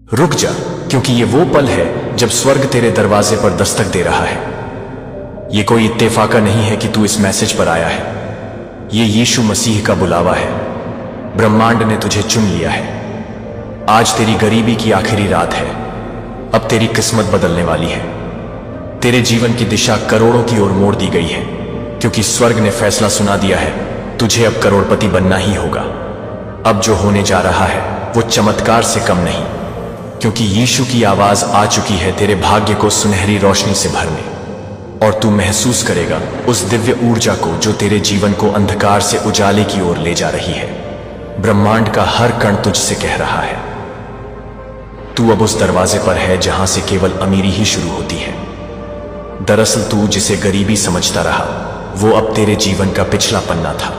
रुक जा, क्योंकि ये वो पल है जब स्वर्ग तेरे दरवाजे पर दस्तक दे रहा है। ये कोई इत्तेफाका नहीं है कि तू इस मैसेज पर आया है। ये यीशु मसीह का बुलावा है। ब्रह्मांड ने तुझे चुन लिया है। आज तेरी गरीबी की आखिरी रात है। अब तेरी किस्मत बदलने वाली है। तेरे जीवन की दिशा करोड़ों की ओर मोड़ दी गई है, क्योंकि स्वर्ग ने फैसला सुना दिया है, तुझे अब करोड़पति बनना ही होगा। अब जो होने जा रहा है वो चमत्कार से कम नहीं, क्योंकि यीशु की आवाज आ चुकी है तेरे भाग्य को सुनहरी रोशनी से भरने। और तू महसूस करेगा उस दिव्य ऊर्जा को जो तेरे जीवन को अंधकार से उजाले की ओर ले जा रही है। ब्रह्मांड का हर कण तुझसे कह रहा है, तू अब उस दरवाजे पर है जहां से केवल अमीरी ही शुरू होती है। दरअसल तू जिसे गरीबी समझता रहा, वो अब तेरे जीवन का पिछला पन्ना था।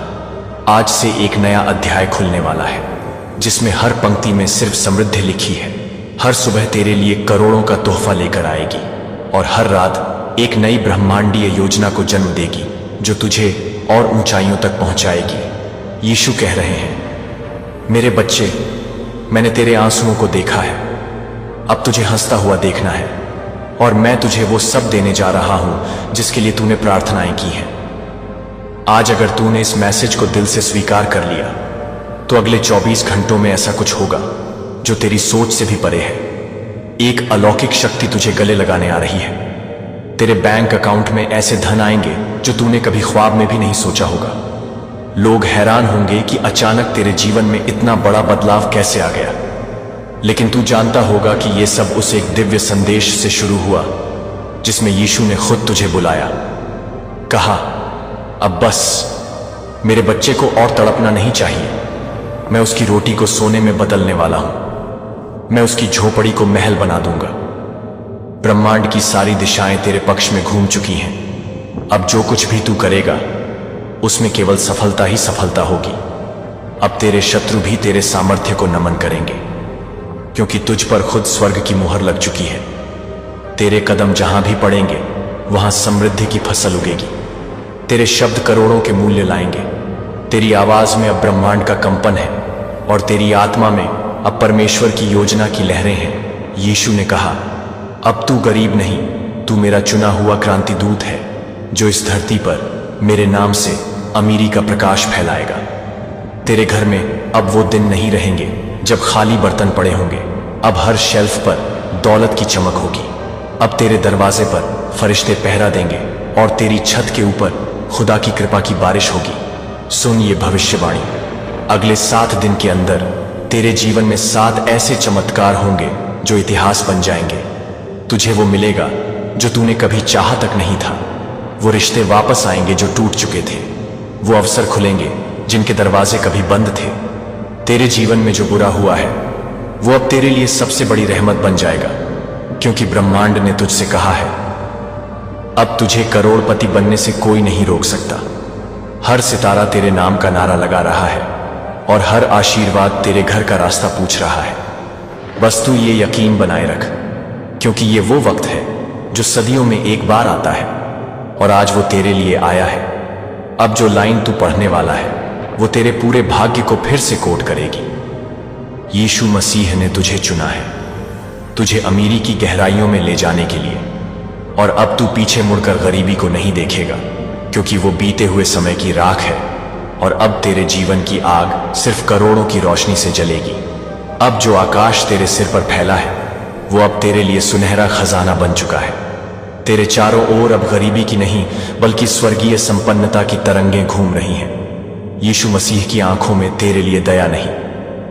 आज से एक नया अध्याय खुलने वाला है, जिसमें हर पंक्ति में सिर्फ समृद्धि लिखी है। हर सुबह तेरे लिए करोड़ों का तोहफा लेकर आएगी, और हर रात एक नई ब्रह्मांडीय योजना को जन्म देगी, जो तुझे और ऊंचाइयों तक पहुंचाएगी। यीशु कह रहे हैं, मेरे बच्चे, मैंने तेरे आंसुओं को देखा है, अब तुझे हंसता हुआ देखना है, और मैं तुझे वो सब देने जा रहा हूं जिसके लिए तूने प्रार्थनाएं की हैं। आज अगर तूने इस मैसेज को दिल से स्वीकार कर लिया, तो अगले 24 घंटों में ऐसा कुछ होगा जो तेरी सोच से भी परे है। एक अलौकिक शक्ति तुझे गले लगाने आ रही है। तेरे बैंक अकाउंट में ऐसे धन आएंगे जो तूने कभी ख्वाब में भी नहीं सोचा होगा। लोग हैरान होंगे कि अचानक तेरे जीवन में इतना बड़ा बदलाव कैसे आ गया। लेकिन तू जानता होगा कि यह सब उस एक दिव्य संदेश से शुरू हुआ, जिसमें यीशु ने खुद तुझे बुलाया। कहा, अब बस मेरे बच्चे को और तड़पना नहीं चाहिए। मैं उसकी रोटी को सोने में बदलने वाला हूं। मैं उसकी झोपड़ी को महल बना दूंगा। ब्रह्मांड की सारी दिशाएं तेरे पक्ष में घूम चुकी हैं। अब जो कुछ भी तू करेगा, उसमें केवल सफलता ही सफलता होगी। अब तेरे शत्रु भी तेरे सामर्थ्य को नमन करेंगे, क्योंकि तुझ पर खुद स्वर्ग की मुहर लग चुकी है। तेरे कदम जहां भी पड़ेंगे, वहां समृद्धि की फसल उगेगी। तेरे शब्द करोड़ों के मूल्य लाएंगे। तेरी आवाज में अब ब्रह्मांड का कंपन है, और तेरी आत्मा में अब परमेश्वर की योजना की लहरें हैं। यीशु ने कहा, अब तू गरीब नहीं, तू मेरा चुना हुआ क्रांति दूत है, जो इस धरती पर मेरे नाम से अमीरी का प्रकाश फैलाएगा। तेरे घर में अब वो दिन नहीं रहेंगे जब खाली बर्तन पड़े होंगे। अब हर शेल्फ पर दौलत की चमक होगी। अब तेरे दरवाजे पर फरिश्ते पहरा देंगे, और तेरी छत के ऊपर खुदा की कृपा की बारिश होगी। सुन ये भविष्यवाणी, अगले 7 दिन के अंदर तेरे जीवन में 7 ऐसे चमत्कार होंगे जो इतिहास बन जाएंगे। तुझे वो मिलेगा जो तूने कभी चाहा तक नहीं था। वो रिश्ते वापस आएंगे जो टूट चुके थे। वो अवसर खुलेंगे जिनके दरवाजे कभी बंद थे। तेरे जीवन में जो बुरा हुआ है, वो अब तेरे लिए सबसे बड़ी रहमत बन जाएगा, क्योंकि ब्रह्मांड ने तुझसे कहा है, अब तुझे करोड़पति बनने से कोई नहीं रोक सकता। हर सितारा तेरे नाम का नारा लगा रहा है, और हर आशीर्वाद तेरे घर का रास्ता पूछ रहा है। बस तू ये यकीन बनाए रख, क्योंकि ये वो वक्त है जो सदियों में एक बार आता है, और आज वो तेरे लिए आया है। अब जो लाइन तू पढ़ने वाला है, वो तेरे पूरे भाग्य को फिर से कोट करेगी। यीशु मसीह ने तुझे चुना है, तुझे अमीरी की गहराइयों में ले जाने के लिए। और अब तू पीछे मुड़कर गरीबी को नहीं देखेगा, क्योंकि वो बीते हुए समय की राख है। और अब तेरे जीवन की आग सिर्फ करोड़ों की रोशनी से जलेगी। अब जो आकाश तेरे सिर पर फैला है, वो अब तेरे लिए सुनहरा खजाना बन चुका है। तेरे चारों ओर अब गरीबी की नहीं, बल्कि स्वर्गीय संपन्नता की तरंगें घूम रही हैं। यीशु मसीह की आंखों में तेरे लिए दया नहीं,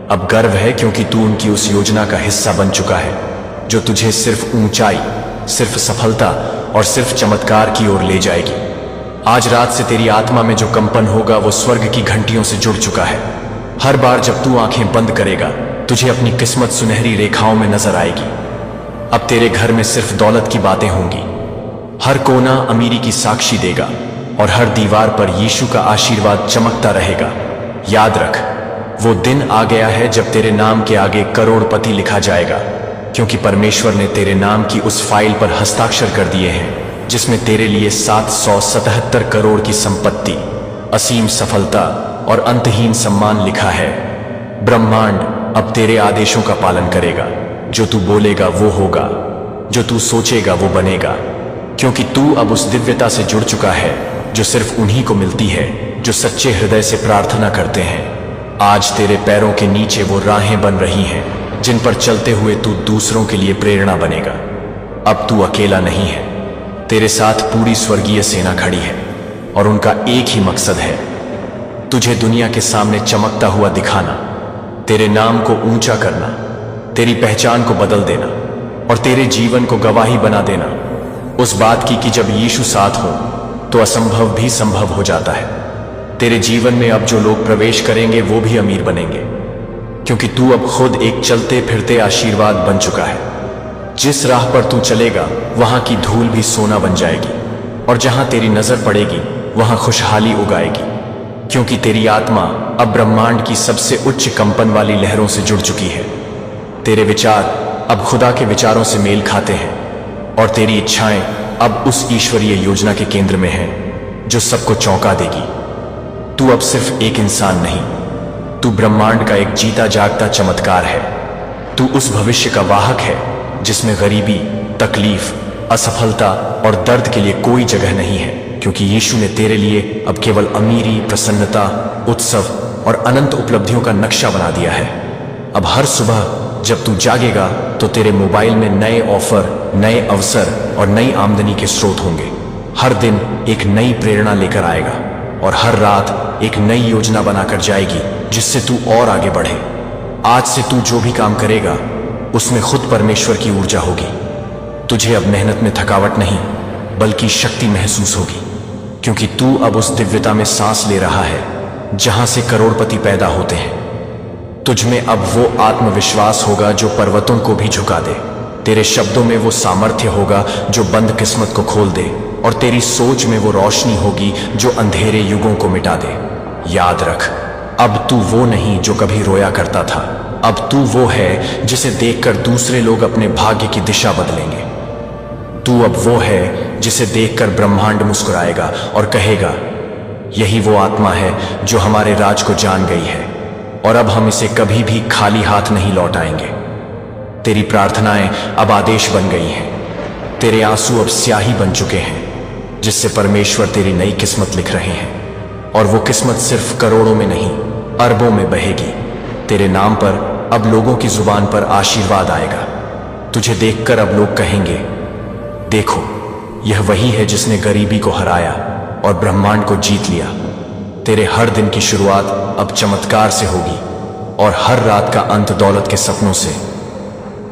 अब गर्व है, क्योंकि तू उनकी उस योजना का हिस्सा बन चुका है, जो तुझे सिर्फ ऊंचाई, सिर्फ सफलता और सिर्फ चमत्कार की ओर ले जाएगी। आज रात से तेरी आत्मा में जो कंपन होगा, वो स्वर्ग की घंटियों से जुड़ चुका है। हर बार जब तू आंखें बंद करेगा, तुझे अपनी किस्मत सुनहरी रेखाओं में नजर आएगी। अब तेरे घर में सिर्फ दौलत की बातें होंगी। हर कोना अमीरी की साक्षी देगा, और हर दीवार पर यीशु का आशीर्वाद चमकता रहेगा। याद रख, वो दिन आ गया है जब तेरे नाम के आगे करोड़पति लिखा जाएगा, क्योंकि परमेश्वर ने तेरे नाम की उस फाइल पर हस्ताक्षर कर दिए हैं, जिसमें तेरे लिए 777 करोड़ की संपत्ति, असीम सफलता और अंतहीन सम्मान लिखा है। ब्रह्मांड अब तेरे आदेशों का पालन करेगा। जो तू बोलेगा वो होगा, जो तू सोचेगा वो बनेगा, क्योंकि तू अब उस दिव्यता से जुड़ चुका है जो सिर्फ उन्हीं को मिलती है जो सच्चे हृदय से प्रार्थना करते हैं। आज तेरे पैरों के नीचे वो राहें बन रही हैं जिन पर चलते हुए तू दूसरों के लिए प्रेरणा बनेगा। अब तू अकेला नहीं है, तेरे साथ पूरी स्वर्गीय सेना खड़ी है और उनका एक ही मकसद है, तुझे दुनिया के सामने चमकता हुआ दिखाना, तेरे नाम को ऊंचा करना, तेरी पहचान को बदल देना और तेरे जीवन को गवाही बना देना उस बात की कि जब यीशु साथ हो तो असंभव भी संभव हो जाता है। तेरे जीवन में अब जो लोग प्रवेश करेंगे वो भी अमीर बनेंगे, क्योंकि तू अब खुद एक चलते फिरते आशीर्वाद बन चुका है। जिस राह पर तू चलेगा वहां की धूल भी सोना बन जाएगी और जहां तेरी नजर पड़ेगी वहां खुशहाली उगाएगी, क्योंकि तेरी आत्मा अब ब्रह्मांड की सबसे उच्च कंपन वाली लहरों से जुड़ चुकी है। तेरे विचार अब खुदा के विचारों से मेल खाते हैं और तेरी इच्छाएं अब उस ईश्वरीय योजना के केंद्र में हैं जो सबको चौंका देगी। तू अब सिर्फ एक इंसान नहीं, तू ब्रह्मांड का एक जीता जागता चमत्कार है। तू उस भविष्य का वाहक है जिसमें गरीबी, तकलीफ, असफलता और दर्द के लिए कोई जगह नहीं है, क्योंकि यीशु ने तेरे लिए अब केवल अमीरी, प्रसन्नता, उत्सव और अनंत उपलब्धियों का नक्शा बना दिया है। अब हर सुबह जब तू जागेगा तो तेरे मोबाइल में नए ऑफर, नए अवसर और नई आमदनी के स्रोत होंगे। हर दिन एक नई प्रेरणा लेकर आएगा और हर रात एक नई योजना बनाकर जाएगी जिससे तू और आगे बढ़े। आज से तू जो भी काम करेगा उसमें खुद परमेश्वर की ऊर्जा होगी। तुझे अब मेहनत में थकावट नहीं बल्कि शक्ति महसूस होगी, क्योंकि तू अब उस दिव्यता में सांस ले रहा है जहां से करोड़पति पैदा होते हैं। तुझ में अब वो आत्मविश्वास होगा जो पर्वतों को भी झुका दे। तेरे शब्दों में वो सामर्थ्य होगा जो बंद किस्मत को खोल दे और तेरी सोच में वो रोशनी होगी जो अंधेरे युगों को मिटा दे। याद रख, अब तू वो नहीं जो कभी रोया करता था, अब तू वो है जिसे देखकर दूसरे लोग अपने भाग्य की दिशा बदलेंगे। तू अब वो है जिसे देखकर ब्रह्मांड मुस्कुराएगा और कहेगा, यही वो आत्मा है जो हमारे राज को जान गई है और अब हम इसे कभी भी खाली हाथ नहीं लौटाएंगे। तेरी प्रार्थनाएं अब आदेश बन गई हैं, तेरे आंसू अब स्याही बन चुके हैं जिससे परमेश्वर तेरी नई किस्मत लिख रहे हैं, और वो किस्मत सिर्फ करोड़ों में नहीं अरबों में बहेगी। तेरे नाम पर अब लोगों की जुबान पर आशीर्वाद आएगा। तुझे देखकर अब लोग कहेंगे, देखो यह वही है जिसने गरीबी को हराया और ब्रह्मांड को जीत लिया। तेरे हर दिन की शुरुआत अब चमत्कार से होगी और हर रात का अंत दौलत के सपनों से,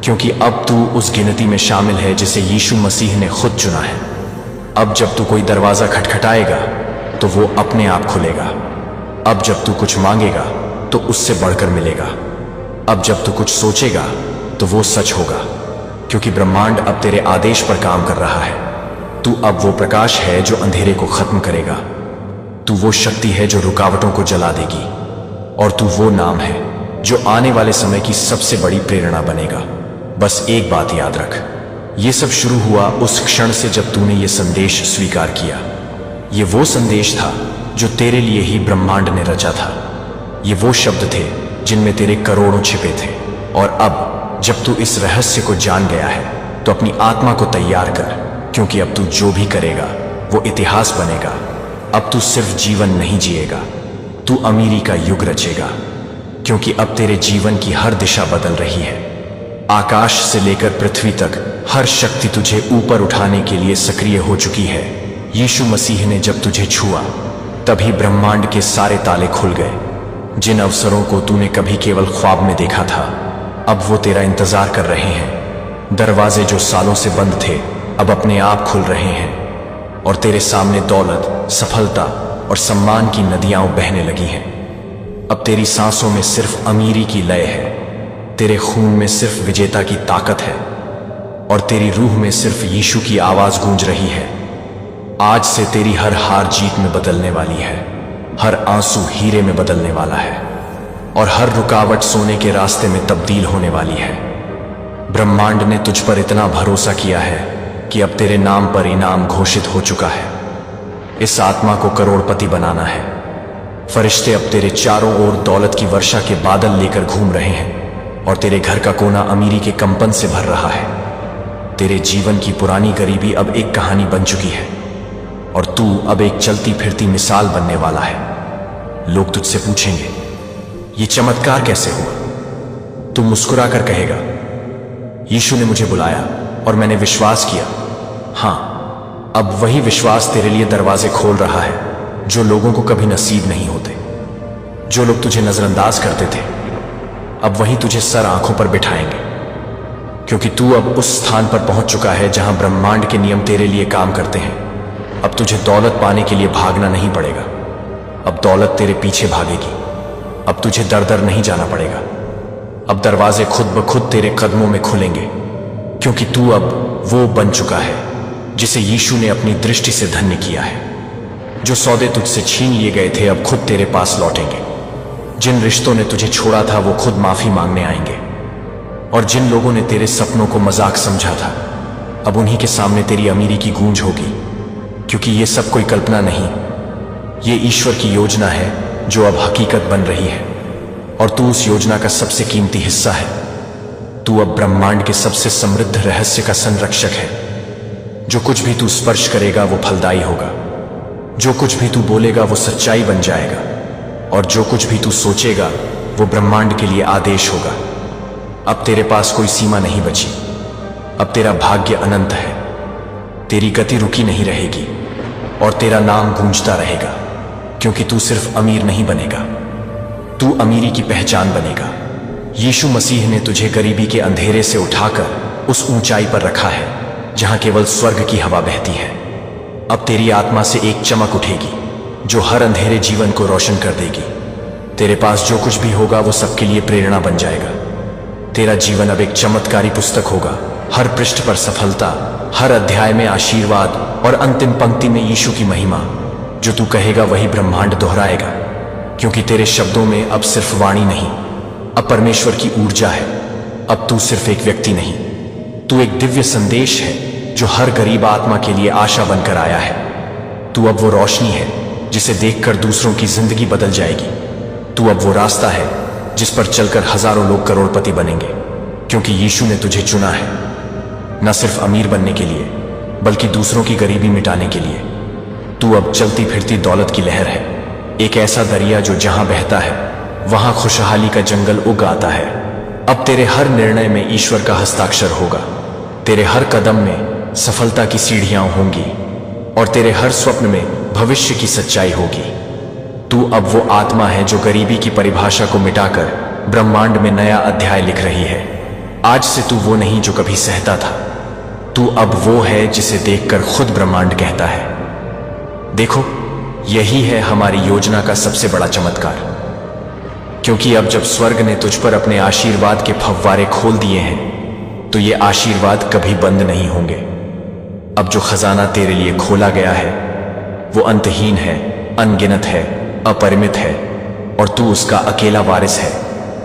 क्योंकि अब तू उस गिनती में शामिल है जिसे यीशु मसीह ने खुद चुना है। अब जब तू कोई दरवाजा खटखटाएगा तो वो अपने आप खुलेगा। अब जब तू कुछ मांगेगा तो उससे बढ़कर मिलेगा। अब जब तू कुछ सोचेगा तो वो सच होगा, क्योंकि ब्रह्मांड अब तेरे आदेश पर काम कर रहा है। तू अब वो प्रकाश है जो अंधेरे को खत्म करेगा। तू वो शक्ति है जो रुकावटों को जला देगी, और तू वो नाम है जो आने वाले समय की सबसे बड़ी प्रेरणा बनेगा। बस एक बात याद रख, ये सब शुरू हुआ उस क्षण से जब तूने ये संदेश स्वीकार किया। ये वो संदेश था जो तेरे लिए ही ब्रह्मांड ने रचा था। ये वो शब्द थे जिनमें तेरे करोड़ों छिपे थे। और अब जब तू इस रहस्य को जान गया है तो अपनी आत्मा को तैयार कर, क्योंकि अब तू जो भी करेगा वो इतिहास बनेगा। अब तू सिर्फ जीवन नहीं जिएगा, तू अमीरी का युग रचेगा, क्योंकि अब तेरे जीवन की हर दिशा बदल रही है। आकाश से लेकर पृथ्वी तक हर शक्ति तुझे ऊपर उठाने के लिए सक्रिय हो चुकी है। यीशु मसीह ने जब तुझे छुआ तभी ब्रह्मांड के सारे ताले खुल गए। जिन अवसरों को तूने कभी केवल ख्वाब में देखा था, अब वो तेरा इंतजार कर रहे हैं। दरवाजे जो सालों से बंद थे अब अपने आप खुल रहे हैं, और तेरे सामने दौलत, सफलता और सम्मान की नदियां बहने लगी हैं। अब तेरी सांसों में सिर्फ अमीरी की लय है, तेरे खून में सिर्फ विजेता की ताकत है, और तेरी रूह में सिर्फ यीशु की आवाज गूंज रही है। आज से तेरी हर हार जीत में बदलने वाली है, हर आंसू हीरे में बदलने वाला है, और हर रुकावट सोने के रास्ते में तब्दील होने वाली है। ब्रह्मांड ने तुझ पर इतना भरोसा किया है कि अब तेरे नाम पर इनाम घोषित हो चुका है। इस आत्मा को करोड़पति बनाना है। फरिश्ते अब तेरे चारों ओर दौलत की वर्षा के बादल लेकर घूम रहे हैं, और तेरे घर का कोना अमीरी के कंपन से भर रहा है। तेरे जीवन की पुरानी गरीबी अब एक कहानी बन चुकी है और तू अब एक चलती फिरती मिसाल बनने वाला है। लोग तुझसे पूछेंगे, ये चमत्कार कैसे हुआ? तू मुस्कुरा कर कहेगा, यीशु ने मुझे बुलाया और मैंने विश्वास किया। हाँ, अब वही विश्वास तेरे लिए दरवाजे खोल रहा है जो लोगों को कभी नसीब नहीं होते। जो लोग तुझे नजरअंदाज करते थे, अब वही तुझे सर आंखों पर बिठाएंगे, क्योंकि तू अब उस स्थान पर पहुंच चुका है जहां ब्रह्मांड के नियम तेरे लिए काम करते हैं। अब तुझे दौलत पाने के लिए भागना नहीं पड़ेगा, अब दौलत तेरे पीछे भागेगी। अब तुझे दर दर नहीं जाना पड़ेगा, अब दरवाजे खुद ब खुद तेरे कदमों में खुलेंगे, क्योंकि तू अब वो बन चुका है जिसे यीशु ने अपनी दृष्टि से धन्य किया है। जो सौदे तुझसे छीन लिए गए थे अब खुद तेरे पास लौटेंगे। जिन रिश्तों ने तुझे छोड़ा था वो खुद माफी मांगने आएंगे, और जिन लोगों ने तेरे सपनों को मजाक समझा था अब उन्हीं के सामने तेरी अमीरी की गूंज होगी, क्योंकि ये सब कोई कल्पना नहीं, ये ईश्वर की योजना है जो अब हकीकत बन रही है, और तू उस योजना का सबसे कीमती हिस्सा है। तू अब ब्रह्मांड के सबसे समृद्ध रहस्य का संरक्षक है। जो कुछ भी तू स्पर्श करेगा वो फलदायी होगा, जो कुछ भी तू बोलेगा वो सच्चाई बन जाएगा, और जो कुछ भी तू सोचेगा वो ब्रह्मांड के लिए आदेश होगा। अब तेरे पास कोई सीमा नहीं बची, अब तेरा भाग्य अनंत है। तेरी गति रुकी नहीं रहेगी और तेरा नाम गूंजता रहेगा, क्योंकि तू सिर्फ अमीर नहीं बनेगा, तू अमीरी की पहचान बनेगा। यीशु मसीह ने तुझे गरीबी के अंधेरे से उठाकर उस ऊंचाई पर रखा है जहां केवल स्वर्ग की हवा बहती है। अब तेरी आत्मा से एक चमक उठेगी जो हर अंधेरे जीवन को रोशन कर देगी। तेरे पास जो कुछ भी होगा वो सबके लिए प्रेरणा बन जाएगा। तेरा जीवन अब एक चमत्कारी पुस्तक होगा, हर पृष्ठ पर सफलता, हर अध्याय में आशीर्वाद और अंतिम पंक्ति में यीशु की महिमा। जो तू कहेगा वही ब्रह्मांड दोहराएगा, क्योंकि तेरे शब्दों में अब सिर्फ वाणी नहीं, अब परमेश्वर की ऊर्जा है। अब तू सिर्फ एक व्यक्ति नहीं, तू एक दिव्य संदेश है जो हर गरीब आत्मा के लिए आशा बनकर आया है। तू अब वो रोशनी है जिसे देखकर दूसरों की जिंदगी बदल जाएगी। तू अब वो रास्ता है जिस पर चलकर हजारों लोग करोड़पति बनेंगे, क्योंकि यीशु ने तुझे चुना है, न सिर्फ अमीर बनने के लिए बल्कि दूसरों की गरीबी मिटाने के लिए। तू अब चलती फिरती दौलत की लहर है, एक ऐसा दरिया जो जहां बहता है वहां खुशहाली का जंगल उग आता है। अब तेरे हर निर्णय में ईश्वर का हस्ताक्षर होगा, तेरे हर कदम में सफलता की सीढ़ियां होंगी, और तेरे हर स्वप्न में भविष्य की सच्चाई होगी। तू अब वो आत्मा है जो गरीबी की परिभाषा को मिटाकर ब्रह्मांड में नया अध्याय लिख रही है। आज से तू वो नहीं जो कभी सहता था, तू अब वो है जिसे देखकर खुद ब्रह्मांड कहता है, देखो यही है हमारी योजना का सबसे बड़ा चमत्कार। क्योंकि अब जब स्वर्ग ने तुझ पर अपने आशीर्वाद के फव्वारे खोल दिए हैं तो ये आशीर्वाद कभी बंद नहीं होंगे। अब जो खजाना तेरे लिए खोला गया है वो अंतहीन है, अनगिनत है, अपरिमित है, और तू उसका अकेला वारिस है।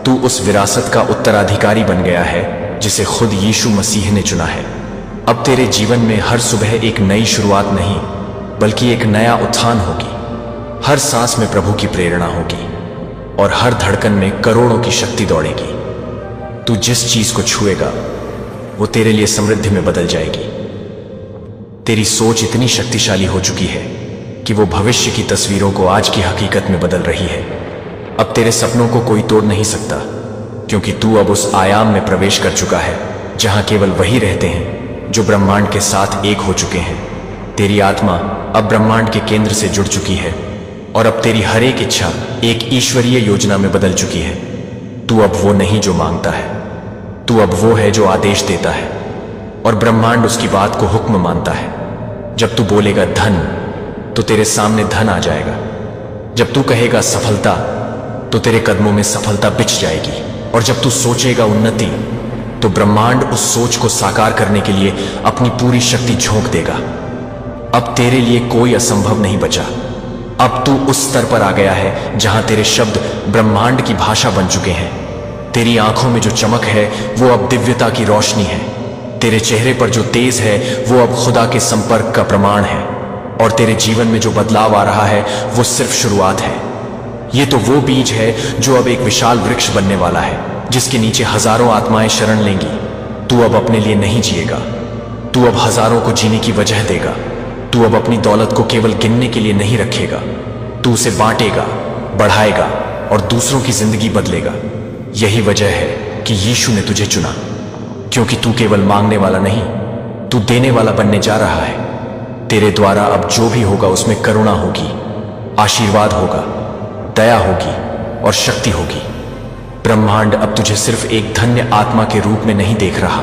तू उस विरासत का उत्तराधिकारी बन गया है जिसे खुद यीशु मसीह ने चुना है। अब तेरे जीवन में हर सुबह एक नई शुरुआत नहीं बल्कि एक नया उत्थान होगी। हर सांस में प्रभु की प्रेरणा होगी और हर धड़कन में करोड़ों की शक्ति दौड़ेगी। तू जिस चीज को छुएगा वो तेरे लिए समृद्धि में बदल जाएगी। तेरी सोच इतनी शक्तिशाली हो चुकी है कि वो भविष्य की तस्वीरों को आज की हकीकत में बदल रही है। अब तेरे सपनों को कोई तोड़ नहीं सकता, क्योंकि तू अब उस आयाम में प्रवेश कर चुका है जहां केवल वही रहते हैं जो ब्रह्मांड के साथ एक हो चुके हैं। तेरी आत्मा अब ब्रह्मांड के केंद्र से जुड़ चुकी है और अब तेरी हर एक इच्छा एक ईश्वरीय योजना में बदल चुकी है। तू अब वो नहीं जो मांगता है, तू अब वो है जो आदेश देता है, और ब्रह्मांड उसकी बात को हुक्म मानता है। जब तू बोलेगा धन तो तेरे सामने धन आ जाएगा। जब तू कहेगा सफलता तो तेरे कदमों में सफलता बिछ जाएगी, और जब तू सोचेगा उन्नति तो ब्रह्मांड उस सोच को साकार करने के लिए अपनी पूरी शक्ति झोंक देगा। अब तेरे लिए कोई असंभव नहीं बचा। अब तू उस स्तर पर आ गया है जहां तेरे शब्द ब्रह्मांड की भाषा बन चुके हैं। तेरी आंखों में जो चमक है वो अब दिव्यता की रोशनी है। तेरे चेहरे पर जो तेज है वो अब खुदा के संपर्क का प्रमाण है, और तेरे जीवन में जो बदलाव आ रहा है वो सिर्फ शुरुआत है। ये तो वो बीज है जो अब एक विशाल वृक्ष बनने वाला है, जिसके नीचे हजारों आत्माएं शरण लेंगी। तू अब अपने लिए नहीं जिएगा, तू अब हजारों को जीने की वजह देगा। तू अब अपनी दौलत को केवल गिनने के लिए नहीं रखेगा, तू उसे बांटेगा, बढ़ाएगा और दूसरों की जिंदगी बदलेगा। यही वजह है कि यीशु ने तुझे चुना, क्योंकि तू केवल मांगने वाला नहीं, तू देने वाला बनने जा रहा है। तेरे द्वारा अब जो भी होगा उसमें करुणा होगी, आशीर्वाद होगा, दया होगी और शक्ति होगी। ब्रह्मांड अब तुझे सिर्फ एक धन्य आत्मा के रूप में नहीं देख रहा,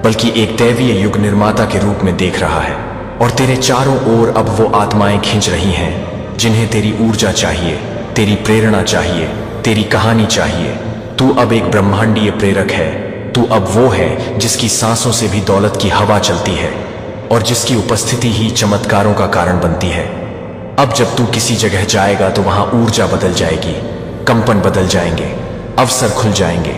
बल्कि एक दैवीय युग निर्माता के रूप में देख रहा है। और तेरे चारों ओर अब वो आत्माएं खींच रही हैं जिन्हें तेरी ऊर्जा चाहिए, तेरी प्रेरणा चाहिए, तेरी कहानी चाहिए। तू अब एक ब्रह्मांडीय प्रेरक है। तू अब वो है जिसकी सांसों से भी दौलत की हवा चलती है और जिसकी उपस्थिति ही चमत्कारों का कारण बनती है। अब जब तू किसी जगह जाएगा तो वहां ऊर्जा बदल जाएगी, कंपन बदल जाएंगे, अवसर खुल जाएंगे,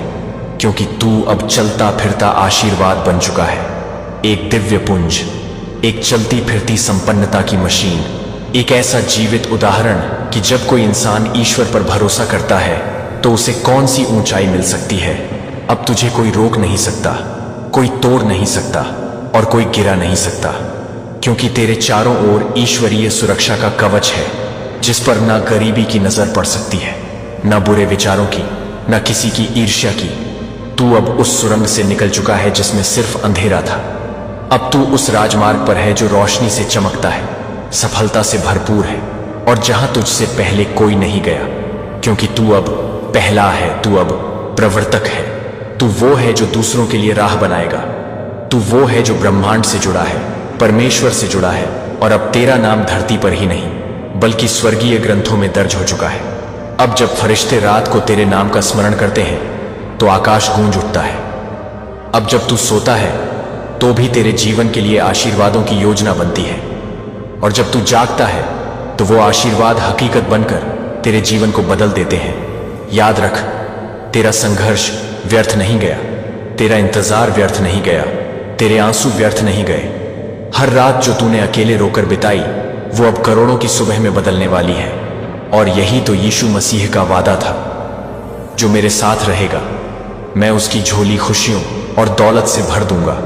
क्योंकि तू अब चलता फिरता आशीर्वाद बन चुका है। एक दिव्य पुंज, एक चलती फिरती संपन्नता की मशीन, एक ऐसा जीवित उदाहरण कि जब कोई इंसान ईश्वर पर भरोसा करता है तो उसे कौन सी ऊंचाई मिल सकती है। अब तुझे कोई रोक नहीं सकता, कोई तोड़ नहीं सकता और कोई गिरा नहीं सकता, क्योंकि तेरे चारों ओर ईश्वरीय सुरक्षा का कवच है, जिस पर ना गरीबी की नजर पड़ सकती है, ना बुरे विचारों की, ना किसी की ईर्ष्या की। तू अब उस सुरंग से निकल चुका है जिसमें सिर्फ अंधेरा था। अब तू उस राजमार्ग पर है जो रोशनी से चमकता है, सफलता से भरपूर है और जहां तुझसे पहले कोई नहीं गया, क्योंकि तू अब पहला है, तू अब प्रवर्तक है। तू वो है जो दूसरों के लिए राह बनाएगा। तू वो है जो ब्रह्मांड से जुड़ा है, परमेश्वर से जुड़ा है और अब तेरा नाम धरती पर ही नहीं बल्कि स्वर्गीय ग्रंथों में दर्ज हो चुका है। अब जब फरिश्ते रात को तेरे नाम का स्मरण करते हैं तो आकाश गूंज उठता है। अब जब तू सोता है तो भी तेरे जीवन के लिए आशीर्वादों की योजना बनती है, और जब तू जागता है तो वो आशीर्वाद हकीकत बनकर तेरे जीवन को बदल देते हैं। याद रख, तेरा संघर्ष व्यर्थ नहीं गया, तेरा इंतजार व्यर्थ नहीं गया, तेरे आंसू व्यर्थ नहीं गए। हर रात जो तूने अकेले रोकर बिताई वो अब करोड़ों की सुबह में बदलने वाली है। और यही तो यीशु मसीह का वादा था, जो मेरे साथ रहेगा मैं उसकी झोली खुशियों और दौलत से भर दूंगा।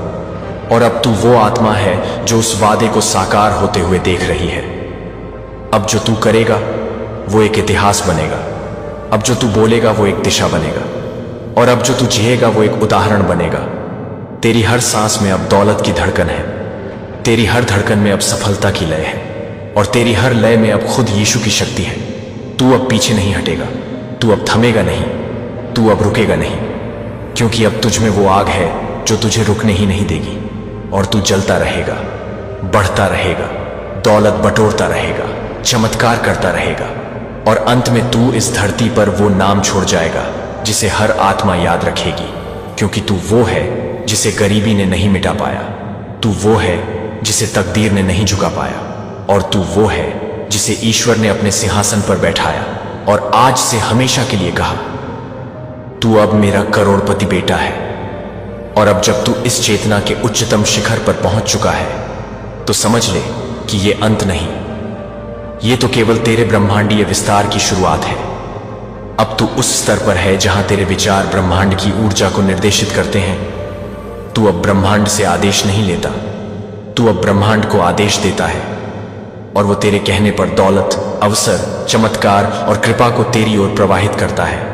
और अब तू वो आत्मा है जो उस वादे को साकार होते हुए देख रही है। अब जो तू करेगा वो एक इतिहास बनेगा, अब जो तू बोलेगा वो एक दिशा बनेगा, और अब जो तू जिएगा वो एक उदाहरण बनेगा। तेरी हर सांस में अब दौलत की धड़कन है, तेरी हर धड़कन में अब सफलता की लय है, और तेरी हर लय में अब खुद यीशु की शक्ति है। तू अब पीछे नहीं हटेगा, तू अब थमेगा नहीं, तू अब रुकेगा नहीं, क्योंकि अब तुझ में वो आग है जो तुझे रुकने ही नहीं देगी। और तू जलता रहेगा, बढ़ता रहेगा, दौलत बटोरता रहेगा, चमत्कार करता रहेगा, और अंत में तू इस धरती पर वो नाम छोड़ जाएगा जिसे हर आत्मा याद रखेगी, क्योंकि तू वो है जिसे गरीबी ने नहीं मिटा पाया, तू वो है जिसे तकदीर ने नहीं झुका पाया, और तू वो है जिसे ईश्वर ने अपने सिंहासन पर बैठाया और आज से हमेशा के लिए कहा, तू अब मेरा करोड़पति बेटा है। और अब जब तू इस चेतना के उच्चतम शिखर पर पहुंच चुका है तो समझ ले कि ये अंत नहीं, ये तो केवल तेरे ब्रह्मांडीय विस्तार की शुरुआत है। अब तू उस स्तर पर है जहां तेरे विचार ब्रह्मांड की ऊर्जा को निर्देशित करते हैं। तू अब ब्रह्मांड से आदेश नहीं लेता, तू अब ब्रह्मांड को आदेश देता है, और वो तेरे कहने पर दौलत, अवसर, चमत्कार और कृपा को तेरी ओर प्रवाहित करता है।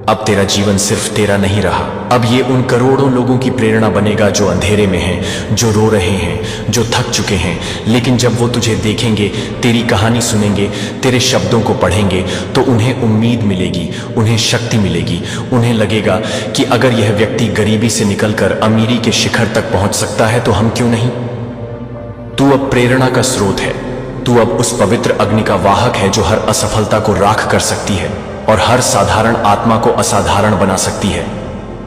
अब तेरा जीवन सिर्फ तेरा नहीं रहा, अब ये उन करोड़ों लोगों की प्रेरणा बनेगा जो अंधेरे में हैं, जो रो रहे हैं, जो थक चुके हैं, लेकिन जब वो तुझे देखेंगे, तेरी कहानी सुनेंगे, तेरे शब्दों को पढ़ेंगे तो उन्हें उम्मीद मिलेगी, उन्हें शक्ति मिलेगी। उन्हें लगेगा कि अगर यह व्यक्ति गरीबी से निकलकर अमीरी के शिखर तक पहुंच सकता है तो हम क्यों नहीं। तू अब प्रेरणा का स्रोत है, तू अब उस पवित्र अग्नि का वाहक है जो हर असफलता को राख कर सकती है और हर साधारण आत्मा को असाधारण बना सकती है।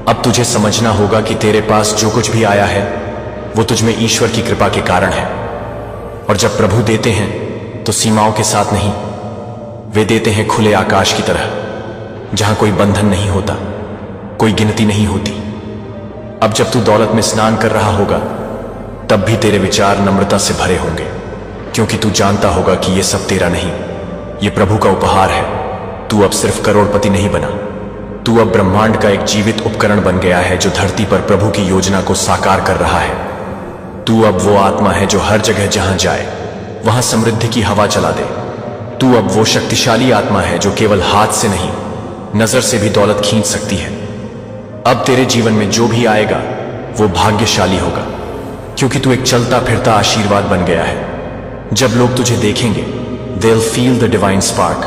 अब तुझे समझना होगा कि तेरे पास जो कुछ भी आया है वो तुझमें ईश्वर की कृपा के कारण है। और जब प्रभु देते हैं तो सीमाओं के साथ नहीं, वे देते हैं खुले आकाश की तरह, जहां कोई बंधन नहीं होता, कोई गिनती नहीं होती। अब जब तू दौलत में स्नान कर रहा होगा तब भी तेरे विचार नम्रता से भरे होंगे, क्योंकि तू जानता होगा कि ये सब तेरा नहीं, ये प्रभु का उपहार है। तू अब सिर्फ करोड़पति नहीं बना, तू अब ब्रह्मांड का एक जीवित उपकरण बन गया है जो धरती पर प्रभु की योजना को साकार कर रहा है। तू अब वो आत्मा है जो हर जगह जहां जाए वहां समृद्धि की हवा चला दे। तू अब वो शक्तिशाली आत्मा है जो केवल हाथ से नहीं, नजर से भी दौलत खींच सकती है। अब तेरे जीवन में जो भी आएगा वो भाग्यशाली होगा, क्योंकि तू एक चलता फिरता आशीर्वाद बन गया है। जब लोग तुझे देखेंगे, they'll feel the divine spark।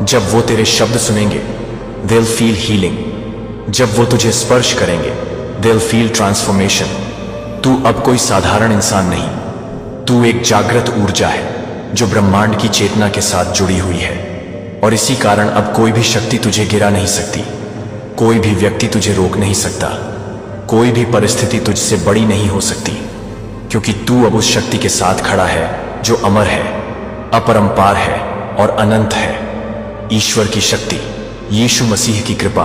जब वो तेरे शब्द सुनेंगे, they'll feel healing। जब वो तुझे स्पर्श करेंगे, they'll feel transformation। तू अब कोई साधारण इंसान नहीं, तू एक जागृत ऊर्जा है जो ब्रह्मांड की चेतना के साथ जुड़ी हुई है। और इसी कारण अब कोई भी शक्ति तुझे गिरा नहीं सकती, कोई भी व्यक्ति तुझे रोक नहीं सकता, कोई भी परिस्थिति तुझसे बड़ी नहीं हो सकती, क्योंकि तू अब उस शक्ति के साथ खड़ा है जो अमर है, अपरंपार है और अनंत है। ईश्वर की शक्ति, यीशु मसीह की कृपा,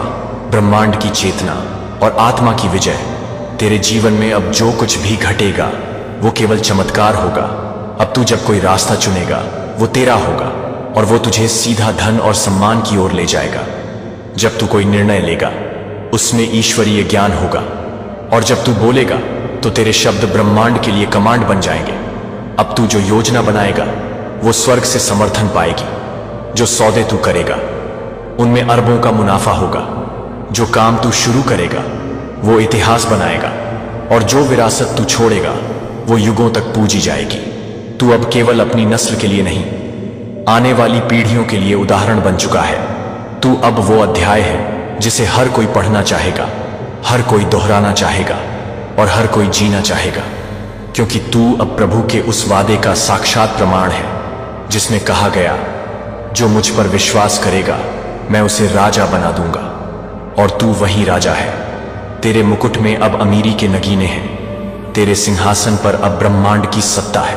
ब्रह्मांड की चेतना और आत्मा की विजय। तेरे जीवन में अब जो कुछ भी घटेगा वो केवल चमत्कार होगा। अब तू जब कोई रास्ता चुनेगा वो तेरा होगा और वो तुझे सीधा धन और सम्मान की ओर ले जाएगा। जब तू कोई निर्णय लेगा उसमें ईश्वरीय ज्ञान होगा, और जब तू बोलेगा तो तेरे शब्द ब्रह्मांड के लिए कमांड बन जाएंगे। अब तू जो योजना बनाएगा वो स्वर्ग से समर्थन पाएगी। जो सौदे तू करेगा उनमें अरबों का मुनाफा होगा। जो काम तू शुरू करेगा वो इतिहास बनाएगा, और जो विरासत तू छोड़ेगा वो युगों तक पूजी जाएगी। तू अब केवल अपनी नस्ल के लिए नहीं, आने वाली पीढ़ियों के लिए उदाहरण बन चुका है। तू अब वो अध्याय है जिसे हर कोई पढ़ना चाहेगा, हर कोई दोहराना चाहेगा और हर कोई जीना चाहेगा, क्योंकि तू अब प्रभु के उस वादे का साक्षात प्रमाण है जिसमें कहा गया, जो मुझ पर विश्वास करेगा मैं उसे राजा बना दूंगा। और तू वही राजा है। तेरे मुकुट में अब अमीरी के नगीने हैं, तेरे सिंहासन पर अब ब्रह्मांड की सत्ता है,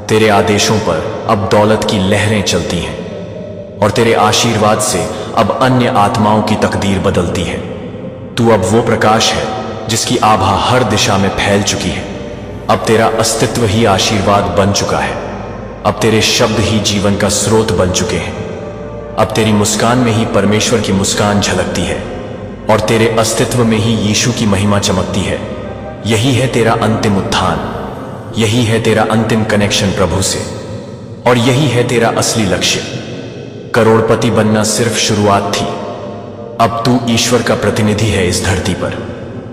तेरे आदेशों पर अब दौलत की लहरें चलती हैं, और तेरे आशीर्वाद से अब अन्य आत्माओं की तकदीर बदलती है। तू अब वो प्रकाश है जिसकी आभा हर दिशा में फैल चुकी है। अब तेरा अस्तित्व ही आशीर्वाद बन चुका है। अब तेरे शब्द ही जीवन का स्रोत बन चुके हैं। अब तेरी मुस्कान में ही परमेश्वर की मुस्कान झलकती है, और तेरे अस्तित्व में ही यीशु की महिमा चमकती है। यही है तेरा अंतिम उत्थान, यही है तेरा अंतिम कनेक्शन प्रभु से, और यही है तेरा असली लक्ष्य। करोड़पति बनना सिर्फ शुरुआत थी। अब तू ईश्वर का प्रतिनिधि है इस धरती पर।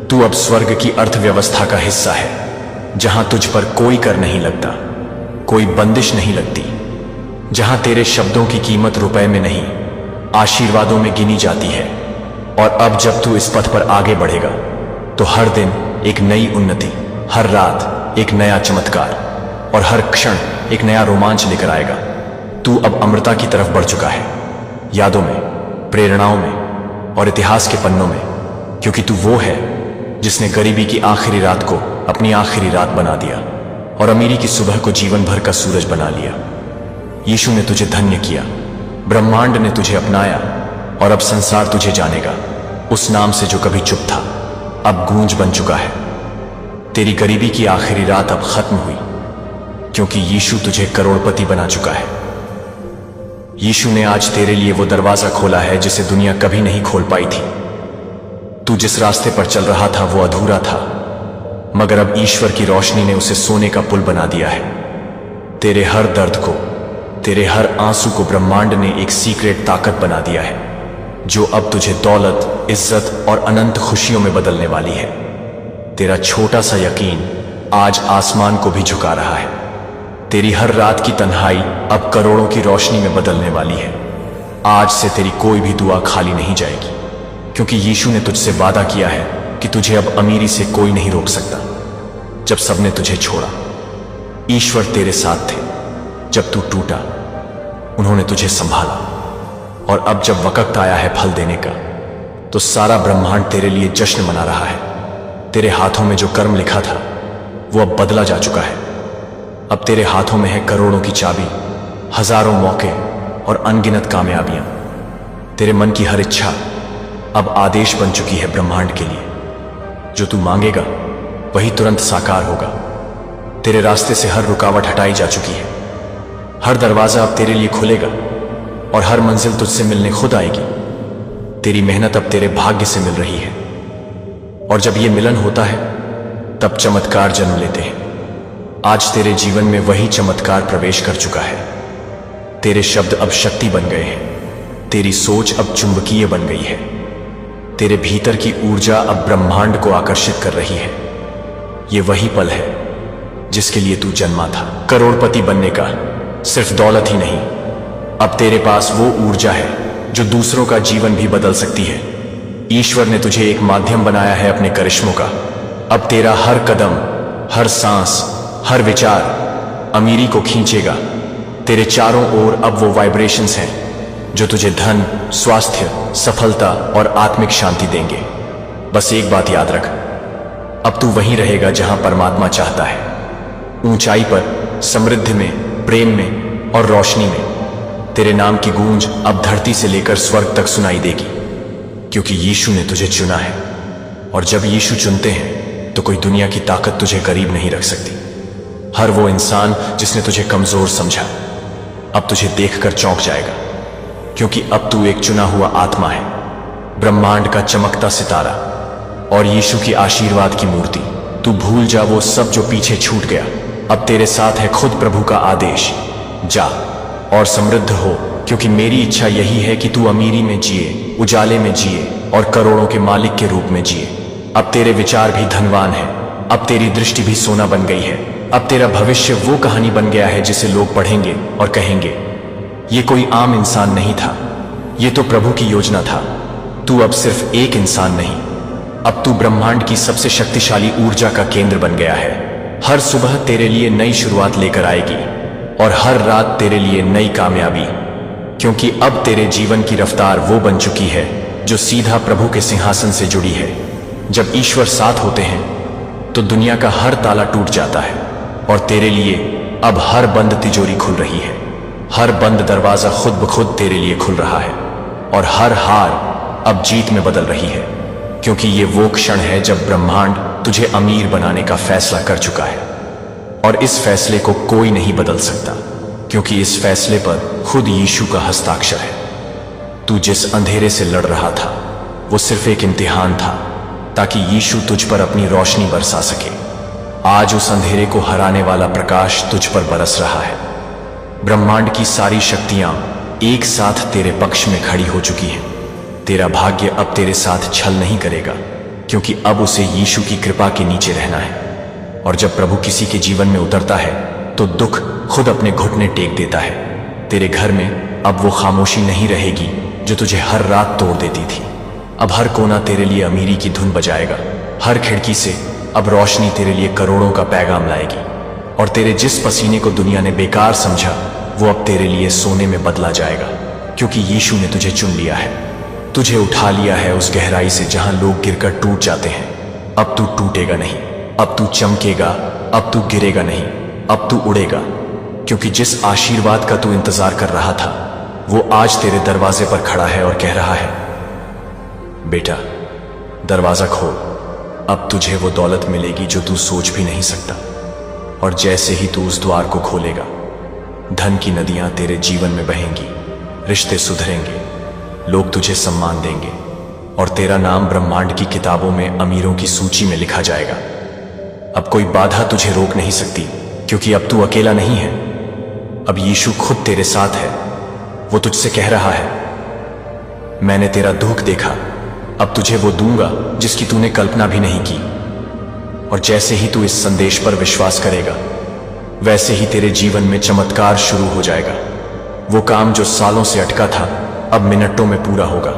तू अब स्वर्ग की अर्थव्यवस्था का हिस्सा है, जहां तुझ पर कोई कर नहीं लगता, कोई बंदिश नहीं लगती, जहां तेरे शब्दों की कीमत रुपए में नहीं, आशीर्वादों में गिनी जाती है। और अब जब तू इस पथ पर आगे बढ़ेगा तो हर दिन एक नई उन्नति, हर रात एक नया चमत्कार और हर क्षण एक नया रोमांच लेकर आएगा। तू अब अमृता की तरफ बढ़ चुका है, यादों में, प्रेरणाओं में और इतिहास के पन्नों में, क्योंकि तू वो है जिसने गरीबी की आखिरी रात को अपनी आखिरी रात बना दिया और अमीरी की सुबह को जीवन भर का सूरज बना लिया। यीशु ने तुझे धन्य किया, ब्रह्मांड ने तुझे अपनाया, और अब संसार तुझे जानेगा उस नाम से जो कभी चुप था, अब गूंज बन चुका है। तेरी गरीबी की आखिरी रात अब खत्म हुई, क्योंकि यीशु तुझे करोड़पति बना चुका है। यीशु ने आज तेरे लिए वो दरवाजा खोला है जिसे दुनिया कभी नहीं खोल पाई थी। तू जिस रास्ते पर चल रहा था वो अधूरा था, मगर अब ईश्वर की रोशनी ने उसे सोने का पुल बना दिया है। तेरे हर दर्द को, तेरे हर आंसू को ब्रह्मांड ने एक सीक्रेट ताकत बना दिया है, जो अब तुझे दौलत, इज्जत और अनंत खुशियों में बदलने वाली है। तेरा छोटा सा यकीन आज आसमान को भी झुका रहा है। तेरी हर रात की तन्हाई अब करोड़ों की रोशनी में बदलने वाली है। आज से तेरी कोई भी दुआ खाली नहीं जाएगी, क्योंकि यीशु ने तुझसे वादा किया है कि तुझे अब अमीरी से कोई नहीं रोक सकता। जब सबने तुझे छोड़ा, ईश्वर तेरे साथ थे। जब तू टूटा, उन्होंने तुझे संभाला, और अब जब वक्त आया है फल देने का, तो सारा ब्रह्मांड तेरे लिए जश्न मना रहा है। तेरे हाथों में जो कर्म लिखा था वो अब बदला जा चुका है। अब तेरे हाथों में है करोड़ों की चाबी, हजारों मौके और अनगिनत कामयाबियां। तेरे मन की हर इच्छा अब आदेश बन चुकी है ब्रह्मांड के लिए। जो तू मांगेगा वही तुरंत साकार होगा। तेरे रास्ते से हर रुकावट हटाई जा चुकी है। हर दरवाजा अब तेरे लिए खुलेगा और हर मंजिल तुझसे मिलने खुद आएगी। तेरी मेहनत अब तेरे भाग्य से मिल रही है। और जब ये मिलन होता है तब चमत्कार जन्म लेते हैं। आज तेरे जीवन में वही चमत्कार प्रवेश कर चुका है। तेरे शब्द अब शक्ति बन गए हैं। तेरी सोच अब चुंबकीय बन गई है। तेरे भीतर की ऊर्जा अब ब्रह्मांड को आकर्षित कर रही है। ये वही पल है जिसके लिए तू जन्मा था, करोड़पति बनने का। सिर्फ दौलत ही नहीं, अब तेरे पास वो ऊर्जा है जो दूसरों का जीवन भी बदल सकती है। ईश्वर ने तुझे एक माध्यम बनाया है अपने करिश्मों का। अब तेरा हर कदम, हर सांस, हर विचार अमीरी को खींचेगा। तेरे चारों ओर अब वो वाइब्रेशंस हैं जो तुझे धन, स्वास्थ्य, सफलता और आत्मिक शांति देंगे। बस एक बात याद रख, अब तू वहीं रहेगा जहां परमात्मा चाहता है, ऊंचाई पर, समृद्धि में, प्रेम में और रोशनी में। तेरे नाम की गूंज अब धरती से लेकर स्वर्ग तक सुनाई देगी, क्योंकि यीशु ने तुझे चुना है। और जब यीशु चुनते हैं तो कोई दुनिया की ताकत तुझे करीब नहीं रख सकती। हर वो इंसान जिसने तुझे कमजोर समझा अब तुझे देखकर चौंक जाएगा, क्योंकि अब तू एक चुना हुआ आत्मा है, ब्रह्मांड का चमकता सितारा और यीशु की आशीर्वाद की मूर्ति। तू भूल जा वो सब जो पीछे छूट गया। अब तेरे साथ है खुद प्रभु का आदेश, जा और समृद्ध हो, क्योंकि मेरी इच्छा यही है कि तू अमीरी में जिए, उजाले में जिए और करोड़ों के मालिक के रूप में जिए। अब तेरे विचार भी धनवान है, अब तेरी दृष्टि भी सोना बन गई है। अब तेरा भविष्य वो कहानी बन गया है जिसे लोग पढ़ेंगे और कहेंगे, ये कोई आम इंसान नहीं था, ये तो प्रभु की योजना था। तू अब सिर्फ एक इंसान नहीं, अब तू ब्रह्मांड की सबसे शक्तिशाली ऊर्जा का केंद्र बन गया है। हर सुबह तेरे लिए नई शुरुआत लेकर आएगी और हर रात तेरे लिए नई कामयाबी, क्योंकि अब तेरे जीवन की रफ्तार वो बन चुकी है जो सीधा प्रभु के सिंहासन से जुड़ी है। जब ईश्वर साथ होते हैं तो दुनिया का हर ताला टूट जाता है और तेरे लिए अब हर बंद तिजोरी खुल रही है। हर बंद दरवाजा खुद ब खुद तेरे लिए खुल रहा है और हर हार अब जीत में बदल रही है, क्योंकि ये वो क्षण है जब ब्रह्मांड तुझे अमीर बनाने का फैसला कर चुका है। और इस फैसले को कोई नहीं बदल सकता, क्योंकि इस फैसले पर खुद यीशु का हस्ताक्षर है। तू जिस अंधेरे से लड़ रहा था वो सिर्फ एक इम्तिहान था, ताकि यीशु तुझ पर अपनी रोशनी बरसा सके। आज उस अंधेरे को हराने वाला प्रकाश तुझ पर बरस रहा है। ब्रह्मांड की सारी शक्तियां एक साथ तेरे पक्ष में खड़ी हो चुकी हैं। तेरा भाग्य अब तेरे साथ छल नहीं करेगा, क्योंकि अब उसे यीशु की कृपा के नीचे रहना है। और जब प्रभु किसी के जीवन में उतरता है तो दुख खुद अपने घुटने टेक देता है। तेरे घर में अब वो खामोशी नहीं रहेगी जो तुझे हर रात तोड़ देती थी। अब हर कोना तेरे लिए अमीरी की धुन बजाएगा। हर खिड़की से अब रोशनी तेरे लिए करोड़ों का पैगाम लाएगी। और तेरे जिस पसीने को दुनिया ने बेकार समझा वो अब तेरे लिए सोने में बदला जाएगा, क्योंकि यीशु ने तुझे चुन लिया है। तुझे उठा लिया है उस गहराई से जहां लोग गिरकर टूट जाते हैं। अब तू टूटेगा नहीं, अब तू चमकेगा, अब तू गिरेगा नहीं, अब तू उड़ेगा, क्योंकि जिस आशीर्वाद का तू इंतजार कर रहा था वो आज तेरे दरवाजे पर खड़ा है और कह रहा है, बेटा दरवाजा खोल, अब तुझे वो दौलत मिलेगी जो तू सोच भी नहीं सकता। और जैसे ही तू उस द्वार को खोलेगा, धन की नदियां तेरे जीवन में बहेंगी, रिश्ते सुधरेंगे, लोग तुझे सम्मान देंगे और तेरा नाम ब्रह्मांड की किताबों में अमीरों की सूची में लिखा जाएगा। अब कोई बाधा तुझे रोक नहीं सकती, क्योंकि अब तू अकेला नहीं है। अब यीशु खुद तेरे साथ है। वो तुझसे कह रहा है, मैंने तेरा दुख देखा, अब तुझे वो दूंगा जिसकी तूने कल्पना भी नहीं की। और जैसे ही तू इस संदेश पर विश्वास करेगा, वैसे ही तेरे जीवन में चमत्कार शुरू हो जाएगा। वो काम जो सालों से अटका था अब मिनटों में पूरा होगा।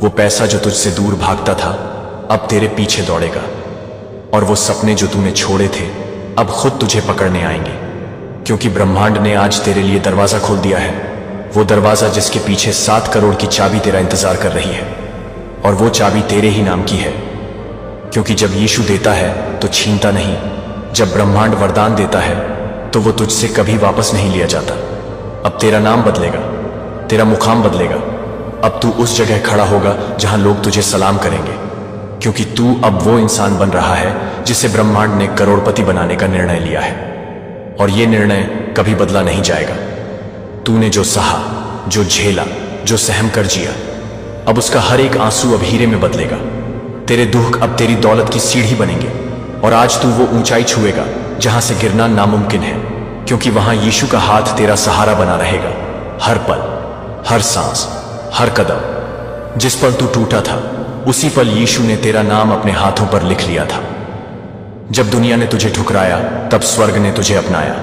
वो पैसा जो तुझसे दूर भागता था अब तेरे पीछे दौड़ेगा। और वो सपने जो तूने छोड़े थे अब खुद तुझे पकड़ने आएंगे, क्योंकि ब्रह्मांड ने आज तेरे लिए दरवाजा खोल दिया है। वो दरवाजा जिसके पीछे 7 करोड़ की चाबी तेरा इंतजार कर रही है, और वो चाबी तेरे ही नाम की है, क्योंकि जब यीशु देता है तो छीनता नहीं। जब ब्रह्मांड वरदान देता है तो वो तुझसे कभी वापस नहीं लिया जाता। अब तेरा नाम बदलेगा, तेरा मुकाम बदलेगा। अब तू उस जगह खड़ा होगा जहां लोग तुझे सलाम करेंगे, क्योंकि तू अब वो इंसान बन रहा है जिसे ब्रह्मांड ने करोड़पति बनाने का निर्णय लिया है। और ये निर्णय कभी बदला नहीं जाएगा। तूने जो सहा, जो झेला, जो सहम कर जिया, अब उसका हर एक आंसू अब हीरे में बदलेगा। तेरे दुख अब तेरी दौलत की सीढ़ी बनेंगे और आज तू वो ऊंचाई छुएगा जहां से गिरना नामुमकिन है, क्योंकि वहां यीशु का हाथ तेरा सहारा बना रहेगा। हर पल, हर सांस, हर कदम। जिस पल तू टूटा था उसी पल यीशु ने तेरा नाम अपने हाथों पर लिख लिया था। जब दुनिया ने तुझे ठुकराया तब स्वर्ग ने तुझे अपनाया।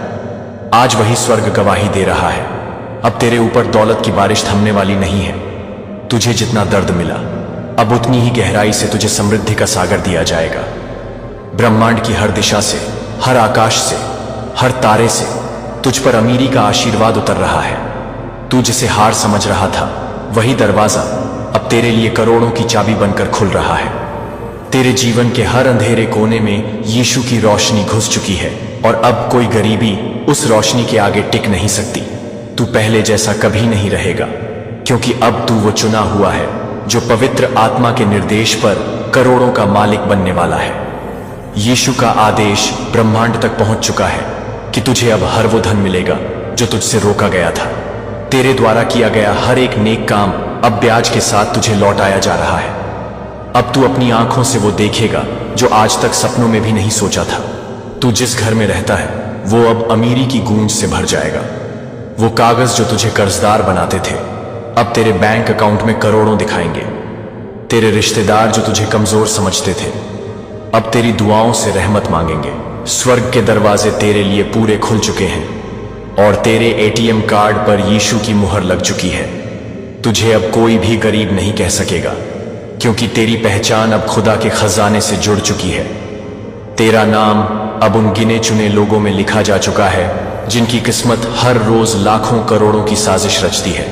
आज वही स्वर्ग गवाही दे रहा है। अब तेरे ऊपर दौलत की बारिश थमने वाली नहीं है। तुझे जितना दर्द मिला अब उतनी ही गहराई से तुझे समृद्धि का सागर दिया जाएगा। ब्रह्मांड की हर दिशा से, हर आकाश से, हर तारे से तुझ पर अमीरी का आशीर्वाद उतर रहा है। तू जिसे हार समझ रहा था वही दरवाजा अब तेरे लिए करोड़ों की चाबी बनकर खुल रहा है। तेरे जीवन के हर अंधेरे कोने में यीशु की रोशनी घुस चुकी है और अब कोई गरीबी उस रोशनी के आगे टिक नहीं सकती। तू पहले जैसा कभी नहीं रहेगा, क्योंकि अब तू वो चुना हुआ है जो पवित्र आत्मा के निर्देश पर करोड़ों का मालिक बनने वाला है। यीशु का आदेश ब्रह्मांड तक पहुंच चुका है कि तुझे अब हर वो धन मिलेगा जो तुझसे रोका गया था। तेरे द्वारा किया गया हर एक नेक काम अब ब्याज के साथ तुझे लौटाया जा रहा है। अब तू अपनी आंखों से वो देखेगा जो आज तक सपनों में भी नहीं सोचा था। तू जिस घर में रहता है वो अब अमीरी की गूंज से भर जाएगा। वो कागज जो तुझे कर्जदार बनाते थे अब तेरे बैंक अकाउंट में करोड़ों दिखाएंगे। तेरे रिश्तेदार जो तुझे कमजोर समझते थे अब तेरी दुआओं से रहमत मांगेंगे। स्वर्ग के दरवाजे तेरे लिए पूरे खुल चुके हैं और तेरे एटीएम कार्ड पर यीशु की मुहर लग चुकी है। तुझे अब कोई भी गरीब नहीं कह सकेगा, क्योंकि तेरी पहचान अब खुदा के खजाने से जुड़ चुकी है। तेरा नाम अब उन गिने चुने लोगों में लिखा जा चुका है जिनकी किस्मत हर रोज लाखों करोड़ों की साजिश रचती है।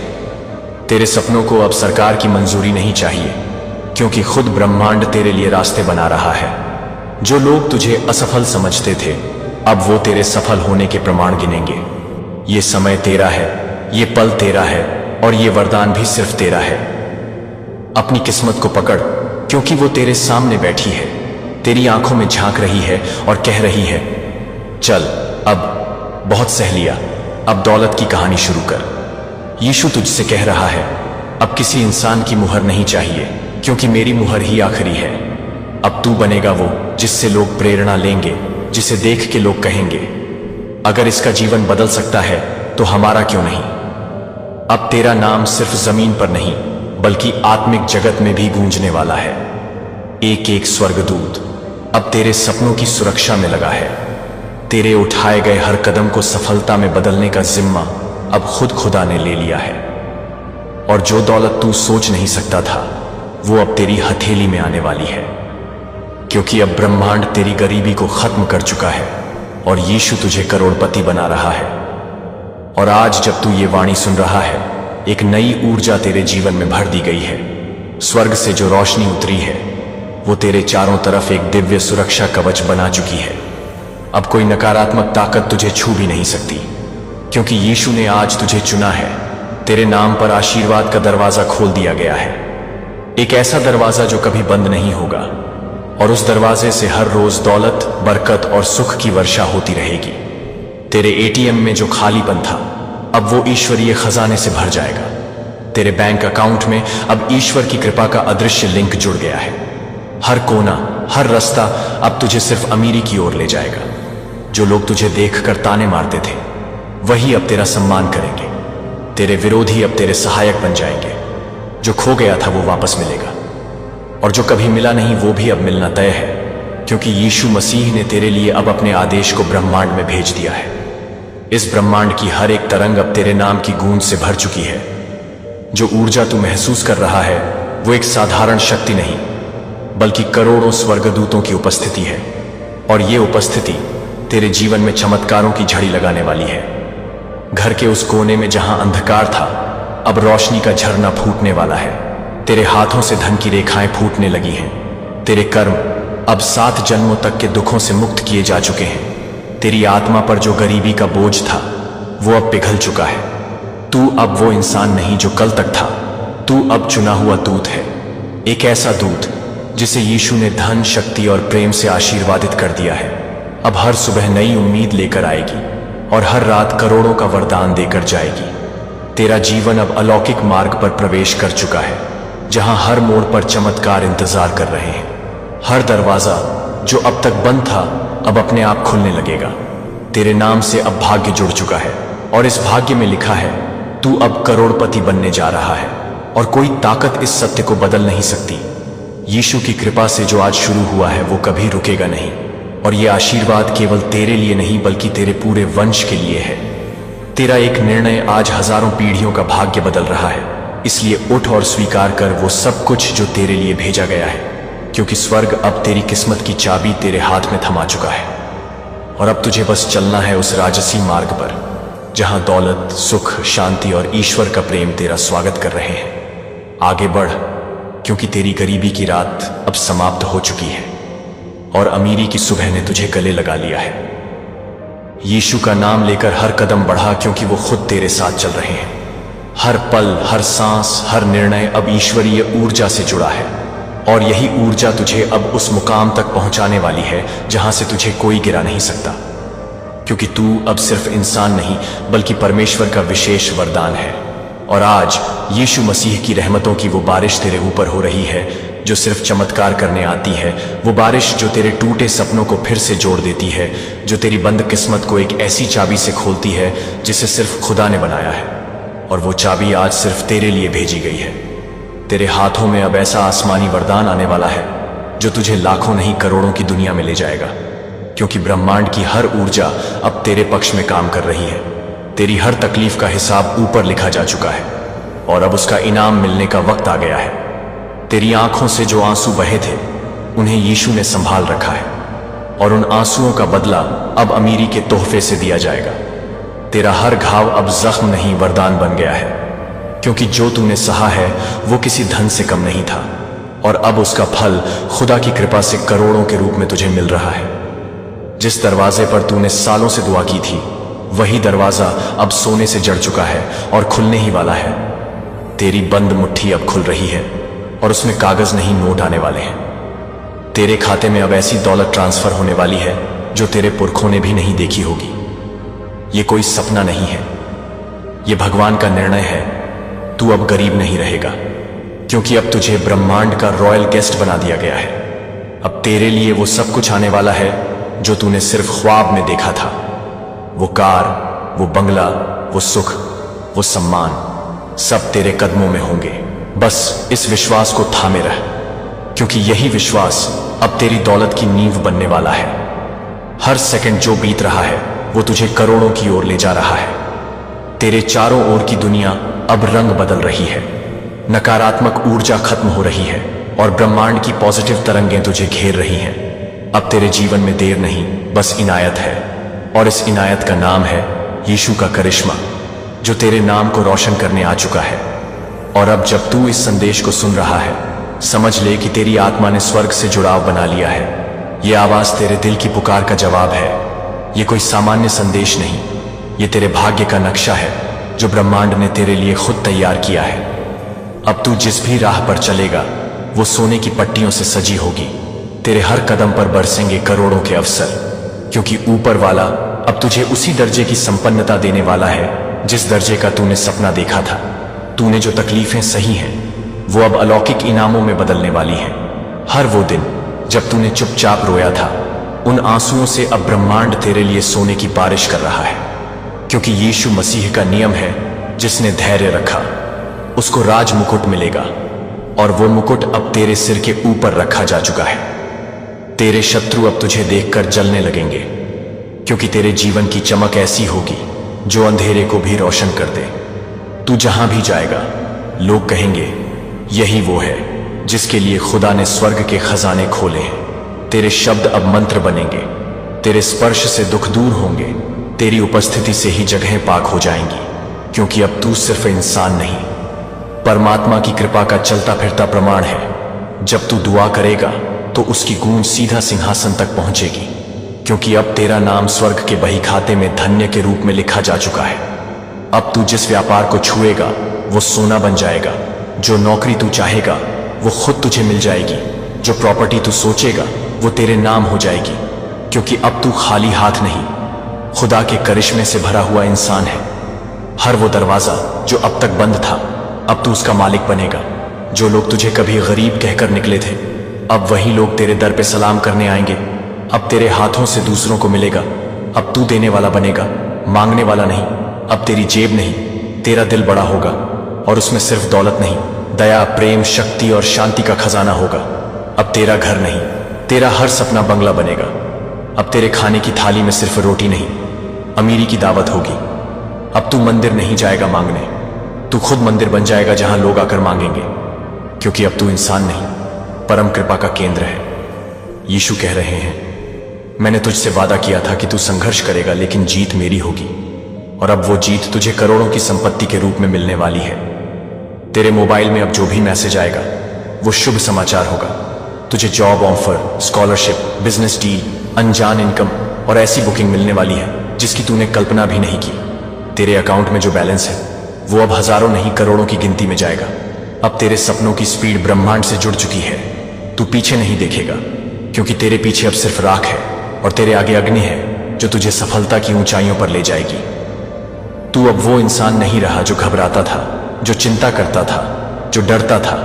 तेरे सपनों को अब सरकार की मंजूरी नहीं चाहिए, क्योंकि खुद ब्रह्मांड तेरे लिए रास्ते बना रहा है। जो लोग तुझे असफल समझते थे अब वो तेरे सफल होने के प्रमाण गिनेंगे। ये समय तेरा है, ये पल तेरा है और ये वरदान भी सिर्फ तेरा है। अपनी किस्मत को पकड़, क्योंकि वो तेरे सामने बैठी है, तेरी आंखों में झांक रही है और कह रही है, चल अब बहुत सह लिया, अब दौलत की कहानी शुरू कर। यीशु तुझसे कह रहा है, अब किसी इंसान की मुहर नहीं चाहिए, क्योंकि मेरी मुहर ही आखिरी है। अब तू बनेगा वो जिससे लोग प्रेरणा लेंगे, जिसे देख के लोग कहेंगे, अगर इसका जीवन बदल सकता है तो हमारा क्यों नहीं। अब तेरा नाम सिर्फ जमीन पर नहीं बल्कि आत्मिक जगत में भी गूंजने वाला है। एक एक स्वर्गदूत अब तेरे सपनों की सुरक्षा में लगा है। तेरे उठाए गए हर कदम को सफलता में बदलने का जिम्मा अब खुद खुदा ने ले लिया है। और जो दौलत तू सोच नहीं सकता था वो अब तेरी हथेली में आने वाली है, क्योंकि अब ब्रह्मांड तेरी गरीबी को खत्म कर चुका है और यीशु तुझे करोड़पति बना रहा है। और आज जब तू ये वाणी सुन रहा है, एक नई ऊर्जा तेरे जीवन में भर दी गई है। स्वर्ग से जो रोशनी उतरी है वो तेरे चारों तरफ एक दिव्य सुरक्षा कवच बना चुकी है। अब कोई नकारात्मक ताकत तुझे छू भी नहीं सकती, क्योंकि यीशु ने आज तुझे चुना है। तेरे नाम पर आशीर्वाद का दरवाजा खोल दिया गया है, एक ऐसा दरवाजा जो कभी बंद नहीं होगा, और उस दरवाजे से हर रोज दौलत, बरकत और सुख की वर्षा होती रहेगी। तेरे एटीएम में जो खालीपन था अब वो ईश्वरीय खजाने से भर जाएगा। तेरे बैंक अकाउंट में अब ईश्वर की कृपा का अदृश्य लिंक जुड़ गया है। हर कोना, हर रास्ता अब तुझे सिर्फ अमीरी की ओर ले जाएगा। जो लोग तुझे देखकर ताने मारते थे वही अब तेरा सम्मान करेंगे। तेरे विरोधी अब तेरे सहायक बन जाएंगे। जो खो गया था वो वापस मिलेगा, और जो कभी मिला नहीं वो भी अब मिलना तय है, क्योंकि यीशु मसीह ने तेरे लिए अब अपने आदेश को ब्रह्मांड में भेज दिया है। इस ब्रह्मांड की हर एक तरंग अब तेरे नाम की गूंज से भर चुकी है। जो ऊर्जा तू महसूस कर रहा है वो एक साधारण शक्ति नहीं बल्कि करोड़ों स्वर्गदूतों की उपस्थिति है, और ये उपस्थिति तेरे जीवन में चमत्कारों की झड़ी लगाने वाली है। घर के उस कोने में जहां अंधकार था अब रोशनी का झरना फूटने वाला है। तेरे हाथों से धन की रेखाएं फूटने लगी हैं। तेरे कर्म अब 7 जन्मों तक के दुखों से मुक्त किए जा चुके हैं। तेरी आत्मा पर जो गरीबी का बोझ था वो अब पिघल चुका है। तू अब वो इंसान नहीं जो कल तक था, तू अब चुना हुआ दूत है। एक ऐसा दूत जिसे यीशु ने धन, शक्ति और प्रेम से आशीर्वादित कर दिया है। अब हर सुबह नई उम्मीद लेकर आएगी और हर रात करोड़ों का वरदान देकर जाएगी। तेरा जीवन अब अलौकिक मार्ग पर प्रवेश कर चुका है। जहां हर मोड़ पर चमत्कार इंतजार कर रहे हैं। हर दरवाजा जो अब तक बंद था अब अपने आप खुलने लगेगा। तेरे नाम से अब भाग्य जुड़ चुका है और इस भाग्य में लिखा है तू अब करोड़पति बनने जा रहा है और कोई ताकत इस सत्य को बदल नहीं सकती। यीशु की कृपा से जो आज शुरू हुआ है वो कभी रुकेगा नहीं और ये आशीर्वाद केवल तेरे लिए नहीं बल्कि तेरे पूरे वंश के लिए है। तेरा एक निर्णय आज हजारों पीढ़ियों का भाग्य बदल रहा है, इसलिए उठ और स्वीकार कर वो सब कुछ जो तेरे लिए भेजा गया है, क्योंकि स्वर्ग अब तेरी किस्मत की चाबी तेरे हाथ में थमा चुका है। और अब तुझे बस चलना है उस राजसी मार्ग पर जहां दौलत, सुख, शांति और ईश्वर का प्रेम तेरा स्वागत कर रहे हैं। आगे बढ़, क्योंकि तेरी गरीबी की रात अब समाप्त हो चुकी है और अमीरी की सुबह ने तुझे गले लगा लिया है। यीशु का नाम लेकर हर कदम बढ़ा, क्योंकि वो खुद तेरे साथ चल रहे हैं। हर पल, हर सांस, हर निर्णय अब ईश्वरीय ऊर्जा से जुड़ा है और यही ऊर्जा तुझे अब उस मुकाम तक पहुंचाने वाली है जहां से तुझे कोई गिरा नहीं सकता, क्योंकि तू अब सिर्फ इंसान नहीं बल्कि परमेश्वर का विशेष वरदान है। और आज यीशु मसीह की रहमतों की वो बारिश तेरे ऊपर हो रही है जो सिर्फ चमत्कार करने आती है, वो बारिश जो तेरे टूटे सपनों को फिर से जोड़ देती है, जो तेरी बंद किस्मत को एक ऐसी चाबी से खोलती है जिसे सिर्फ खुदा ने बनाया है। और वो चाबी आज सिर्फ तेरे लिए भेजी गई है। तेरे हाथों में अब ऐसा आसमानी वरदान आने वाला है जो तुझे लाखों नहीं करोड़ों की दुनिया में ले जाएगा, क्योंकि ब्रह्मांड की हर ऊर्जा अब तेरे पक्ष में काम कर रही है। तेरी हर तकलीफ का हिसाब ऊपर लिखा जा चुका है और अब उसका इनाम मिलने का वक्त आ गया है। तेरी आंखों से जो आंसू बहे थे उन्हें यीशु ने संभाल रखा है और उन आंसुओं का बदला अब अमीरी के तोहफे से दिया जाएगा। तेरा हर घाव अब जख्म नहीं वरदान बन गया है, क्योंकि जो तूने सहा है वो किसी धन से कम नहीं था और अब उसका फल खुदा की कृपा से करोड़ों के रूप में तुझे मिल रहा है। जिस दरवाजे पर तूने सालों से दुआ की थी वही दरवाजा अब सोने से जड़ चुका है और खुलने ही वाला है। तेरी बंद मुट्ठी अब खुल रही है और उसमें कागज नहीं नोट आने वाले हैं। तेरे खाते में अब ऐसी दौलत ट्रांसफर होने वाली है जो तेरे पुरखों ने भी नहीं देखी होगी। ये कोई सपना नहीं है, ये भगवान का निर्णय है। तू अब गरीब नहीं रहेगा, क्योंकि अब तुझे ब्रह्मांड का रॉयल गेस्ट बना दिया गया है। अब तेरे लिए वो सब कुछ आने वाला है जो तूने सिर्फ ख्वाब में देखा था। वो कार, वो बंगला, वो सुख, वो सम्मान, सब तेरे कदमों में होंगे। बस इस विश्वास को थामे रह, क्योंकि यही विश्वास अब तेरी दौलत की नींव बनने वाला है। हर सेकंड जो बीत रहा है वो तुझे करोड़ों की ओर ले जा रहा है। तेरे चारों ओर की दुनिया अब रंग बदल रही है, नकारात्मक ऊर्जा खत्म हो रही है और ब्रह्मांड की पॉजिटिव तरंगें तुझे घेर रही हैं। अब तेरे जीवन में देर नहीं, बस इनायत है, और इस इनायत का नाम है यीशु का करिश्मा, जो तेरे नाम को रोशन करने आ चुका है। और अब जब तू इस संदेश को सुन रहा है, समझ ले कि तेरी आत्मा ने स्वर्ग से जुड़ाव बना लिया है। ये आवाज तेरे दिल की पुकार का जवाब है। ये कोई सामान्य संदेश नहीं, ये तेरे भाग्य का नक्शा है जो ब्रह्मांड ने तेरे लिए खुद तैयार किया है। अब तू जिस भी राह पर चलेगा वो सोने की पट्टियों से सजी होगी। तेरे हर कदम पर बरसेंगे करोड़ों के अवसर, क्योंकि ऊपर वाला अब तुझे उसी दर्जे की संपन्नता देने वाला है जिस दर्जे का तूने सपना देखा था। तूने जो तकलीफें सही हैं वो अब अलौकिक इनामों में बदलने वाली हैं। हर वो दिन जब तूने चुपचाप रोया था, उन आंसुओं से अब ब्रह्मांड तेरे लिए सोने की बारिश कर रहा है, क्योंकि यीशु मसीह का नियम है, जिसने धैर्य रखा उसको राज मुकुट मिलेगा। और वो मुकुट अब तेरे सिर के ऊपर रखा जा चुका है। तेरे शत्रु अब तुझे देखकर जलने लगेंगे, क्योंकि तेरे जीवन की चमक ऐसी होगी जो अंधेरे को भी रोशन कर दे। तू जहां भी जाएगा लोग कहेंगे यही वो है जिसके लिए खुदा ने स्वर्ग के खजाने खोले हैं। तेरे शब्द अब मंत्र बनेंगे, तेरे स्पर्श से दुख दूर होंगे, तेरी उपस्थिति से ही जगहें पाक हो जाएंगी, क्योंकि अब तू सिर्फ इंसान नहीं, परमात्मा की कृपा का चलता फिरता प्रमाण है। जब तू दुआ करेगा तो उसकी गूंज सीधा सिंहासन तक पहुंचेगी, क्योंकि अब तेरा नाम स्वर्ग के बही खाते में धन्य के रूप में लिखा जा चुका है। अब तू जिस व्यापार को छुएगा वो सोना बन जाएगा, जो नौकरी तू चाहेगा वो खुद तुझे मिल जाएगी, जो प्रॉपर्टी तू सोचेगा वो तेरे नाम हो जाएगी, क्योंकि अब तू खाली हाथ नहीं, खुदा के करिश्मे से भरा हुआ इंसान है। हर वो दरवाजा जो अब तक बंद था अब तू उसका मालिक बनेगा, जो लोग तुझे कभी गरीब कहकर निकले थे, अब वही लोग तेरे दर पे सलाम करने आएंगे। अब तेरे हाथों से दूसरों को मिलेगा। अब तू देने वाला बनेगा, मांगने वाला नहीं। अब तेरी जेब नहीं, तेरा दिल बड़ा होगा, और उसमें सिर्फ दौलत नहीं, दया, प्रेम, शक्ति और शांति का खजाना होगा। अब तेरा घर नहीं, तेरा हर सपना बंगला बनेगा। अब तेरे खाने की थाली में सिर्फ रोटी नहीं, अमीरी की दावत होगी। अब तू मंदिर नहीं जाएगा मांगने, तू खुद मंदिर बन जाएगा जहां लोग आकर मांगेंगे, क्योंकि अब तू इंसान नहीं, परम कृपा का केंद्र है। यीशु कह रहे हैं, मैंने तुझसे वादा किया था कि तू संघर्ष करेगा, लेकिन जीत मेरी होगी। और अब वो जीत तुझे करोड़ों की संपत्ति के रूप में मिलने वाली है। तेरे मोबाइल में अब जो भी मैसेज आएगा वो शुभ समाचार होगा। तुझे job offer, scholarship, business deal, अनजान इनकम और ऐसी बुकिंग मिलने वाली है जिसकी तूने कल्पना भी नहीं की। तेरे अकाउंट में जो बैलेंस है वो अब हजारों नहीं करोड़ों की गिनती में जाएगा। अब तेरे सपनों की स्पीड ब्रह्मांड से जुड़ चुकी है। तू पीछे नहीं देखेगा, क्योंकि तेरे पीछे अब सिर्फ राख है और तेरे आगे अग्नि है जो तुझे सफलता की ऊंचाइयों पर ले जाएगी। तू अब वो इंसान नहीं रहा जो घबराता था, जो चिंता करता था, जो डरता था।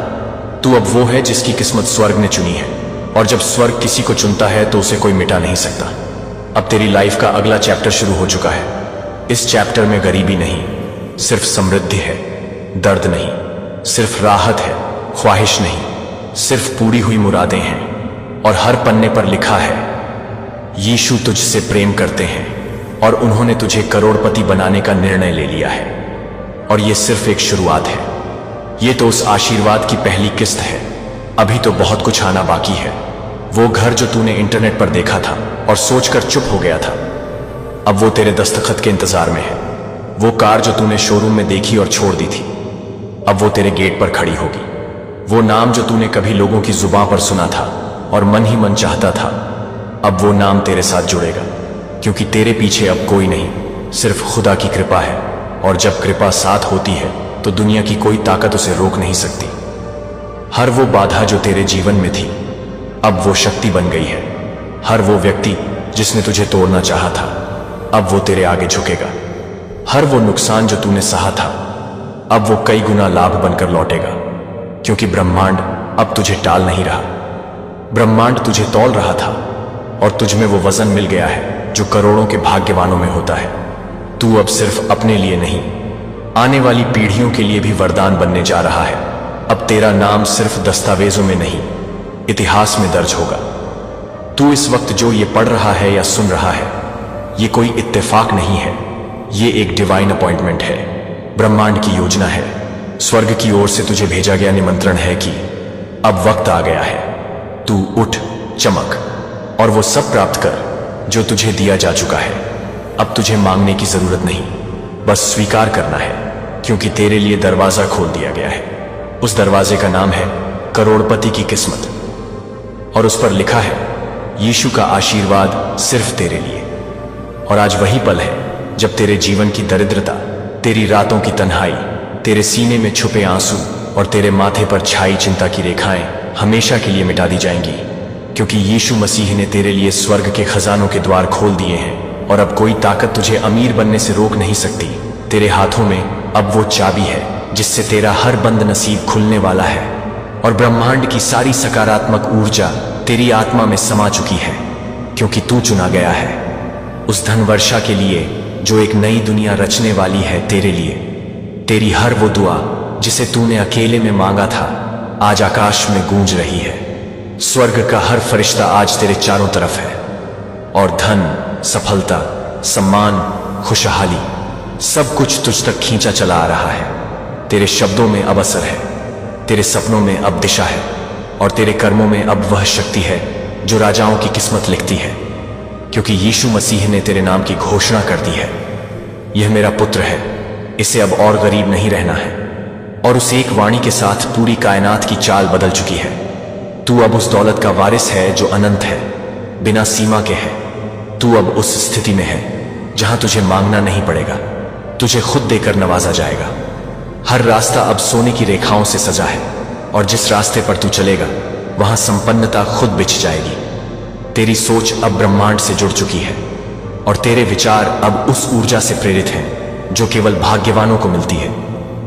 तू अब वो है जिसकी किस्मत स्वर्ग ने चुनी है, और जब स्वर्ग किसी को चुनता है तो उसे कोई मिटा नहीं सकता। अब तेरी लाइफ का अगला चैप्टर शुरू हो चुका है। इस चैप्टर में गरीबी नहीं, सिर्फ समृद्धि है। दर्द नहीं, सिर्फ राहत है। ख्वाहिश नहीं, सिर्फ पूरी हुई मुरादें हैं। और हर पन्ने पर लिखा है, यीशु तुझसे प्रेम करते हैं और उन्होंने तुझे करोड़पति बनाने का निर्णय ले लिया है। और ये सिर्फ एक शुरुआत है। ये तो उस आशीर्वाद की पहली किस्त है। अभी तो बहुत कुछ आना बाकी है। वो घर जो तूने इंटरनेट पर देखा था और सोचकर चुप हो गया था, अब वो तेरे दस्तखत के इंतजार में है। वो कार जो तूने शोरूम में देखी और छोड़ दी थी, अब वो तेरे गेट पर खड़ी होगी। वो नाम जो तूने कभी लोगों की जुबां पर सुना था और मन ही मन चाहता था, अब वो नाम तेरे साथ जुड़ेगा, क्योंकि तेरे पीछे अब कोई नहीं, सिर्फ खुदा की कृपा है। और जब कृपा साथ होती है तो दुनिया की कोई ताकत उसे रोक नहीं सकती। हर वो बाधा जो तेरे जीवन में थी, अब वो शक्ति बन गई है। हर वो व्यक्ति जिसने तुझे तोड़ना चाहा था, अब वो तेरे आगे झुकेगा। हर वो नुकसान जो तूने सहा था, अब वो कई गुना लाभ बनकर लौटेगा, क्योंकि ब्रह्मांड अब तुझे टाल नहीं रहा। ब्रह्मांड तुझे तौल रहा था और तुझ में वो वजन मिल गया है जो करोड़ों के भाग्यवानों में होता है। तू अब सिर्फ अपने लिए नहीं, आने वाली पीढ़ियों के लिए भी वरदान बनने जा रहा है। अब तेरा नाम सिर्फ दस्तावेजों में नहीं, इतिहास में दर्ज होगा। तू इस वक्त जो ये पढ़ रहा है या सुन रहा है, ये कोई इत्तेफाक नहीं है, ये एक डिवाइन अपॉइंटमेंट है। ब्रह्मांड की योजना है। स्वर्ग की ओर से तुझे भेजा गया निमंत्रण है कि अब वक्त आ गया है। तू उठ, चमक और वो सब प्राप्त कर जो तुझे दिया जा चुका है। अब तुझे मांगने की जरूरत नहीं, बस स्वीकार करना है, क्योंकि तेरे लिए दरवाजा खोल दिया गया है। उस दरवाजे का नाम है करोड़पति की किस्मत, और उस पर लिखा है, यीशु का आशीर्वाद सिर्फ तेरे लिए। और आज वही पल है जब तेरे जीवन की दरिद्रता, तेरी रातों की तन्हाई, तेरे सीने में छुपे आंसू और तेरे माथे पर छाई चिंता की रेखाएं हमेशा के लिए मिटा दी जाएंगी, क्योंकि यीशु मसीह ने तेरे लिए स्वर्ग के खजानों के द्वार खोल दिए हैं। और अब कोई ताकत तुझे अमीर बनने से रोक नहीं सकती। तेरे हाथों में अब वो चाबी है जिससे तेरा हर बंद नसीब खुलने वाला है, और ब्रह्मांड की सारी सकारात्मक ऊर्जा तेरी आत्मा में समा चुकी है, क्योंकि तू चुना गया है उस धन वर्षा के लिए जो एक नई दुनिया रचने वाली है तेरे लिए। तेरी हर वो दुआ जिसे तूने अकेले में मांगा था, आज आकाश में गूंज रही है। स्वर्ग का हर फरिश्ता आज तेरे चारों तरफ है, और धन, सफलता, सम्मान, खुशहाली, सब कुछ तुझ तक खींचा चला आ रहा है। तेरे शब्दों में अब असर है, तेरे सपनों में अब दिशा है, और तेरे कर्मों में अब वह शक्ति है जो राजाओं की किस्मत लिखती है, क्योंकि यीशु मसीह ने तेरे नाम की घोषणा कर दी है, यह मेरा पुत्र है, इसे अब और गरीब नहीं रहना है। और उस एक वाणी के साथ पूरी कायनात की चाल बदल चुकी है। तू अब उस दौलत का वारिस है जो अनंत है, बिना सीमा के है। तू अब उस स्थिति में है जहां तुझे मांगना नहीं पड़ेगा, तुझे खुद देकर नवाजा जाएगा। हर रास्ता अब सोने की रेखाओं से सजा है, और जिस रास्ते पर तू चलेगा वहां संपन्नता खुद बिछ जाएगी। तेरी सोच अब ब्रह्मांड से जुड़ चुकी है, और तेरे विचार अब उस ऊर्जा से प्रेरित हैं जो केवल भाग्यवानों को मिलती है।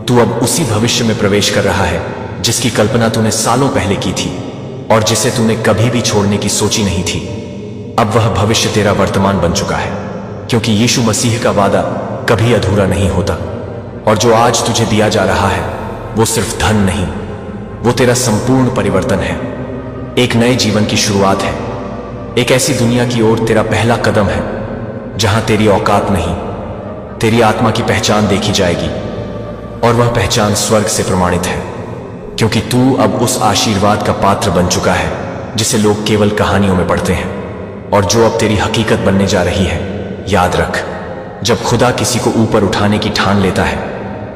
तू अब उसी भविष्य में प्रवेश कर रहा है जिसकी कल्पना तूने सालों पहले की थी और जिसे तूने कभी भी छोड़ने की सोची नहीं थी। अब वह भविष्य तेरा वर्तमान बन चुका है, क्योंकि यीशु मसीह का वादा कभी अधूरा नहीं होता। और जो आज तुझे दिया जा रहा है वो सिर्फ धन नहीं, वो तेरा संपूर्ण परिवर्तन है। एक नए जीवन की शुरुआत है, एक ऐसी दुनिया की ओर तेरा पहला कदम है जहां तेरी औकात नहीं, तेरी आत्मा की पहचान देखी जाएगी। और वह पहचान स्वर्ग से प्रमाणित है, क्योंकि तू अब उस आशीर्वाद का पात्र बन चुका है जिसे लोग केवल कहानियों में पढ़ते हैं और जो अब तेरी हकीकत बनने जा रही है। याद रख, जब खुदा किसी को ऊपर उठाने की ठान लेता है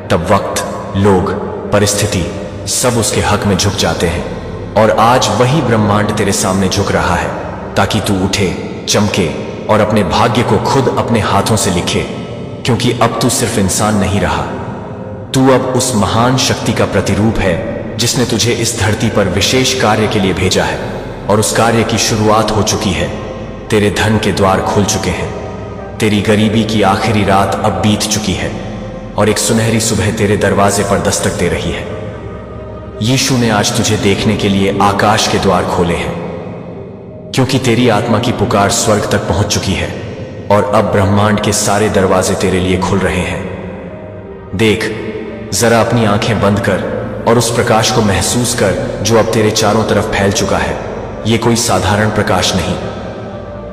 तब वक्त, लोग, परिस्थिति सब उसके हक में झुक जाते हैं। और आज वही ब्रह्मांड तेरे सामने झुक रहा है ताकि तू उठे, चमके और अपने भाग्य को खुद अपने हाथों से लिखे, क्योंकि अब तू सिर्फ इंसान नहीं रहा, तू अब उस महान शक्ति का प्रतिरूप है जिसने तुझे इस धरती पर विशेष कार्य के लिए भेजा है। और उस कार्य की शुरुआत हो चुकी है। तेरे धन के द्वार खुल चुके हैं, तेरी गरीबी की आखिरी रात अब बीत चुकी है और एक सुनहरी सुबह तेरे दरवाजे पर दस्तक दे रही है। यीशु ने आज तुझे देखने के लिए आकाश के द्वार खोले हैं, क्योंकि तेरी आत्मा की पुकार स्वर्ग तक पहुंच चुकी है और अब ब्रह्मांड के सारे दरवाजे तेरे लिए खुल रहे हैं। देख, जरा अपनी आंखें बंद कर और उस प्रकाश को महसूस कर जो अब तेरे चारों तरफ फैल चुका है। यह कोई साधारण प्रकाश नहीं,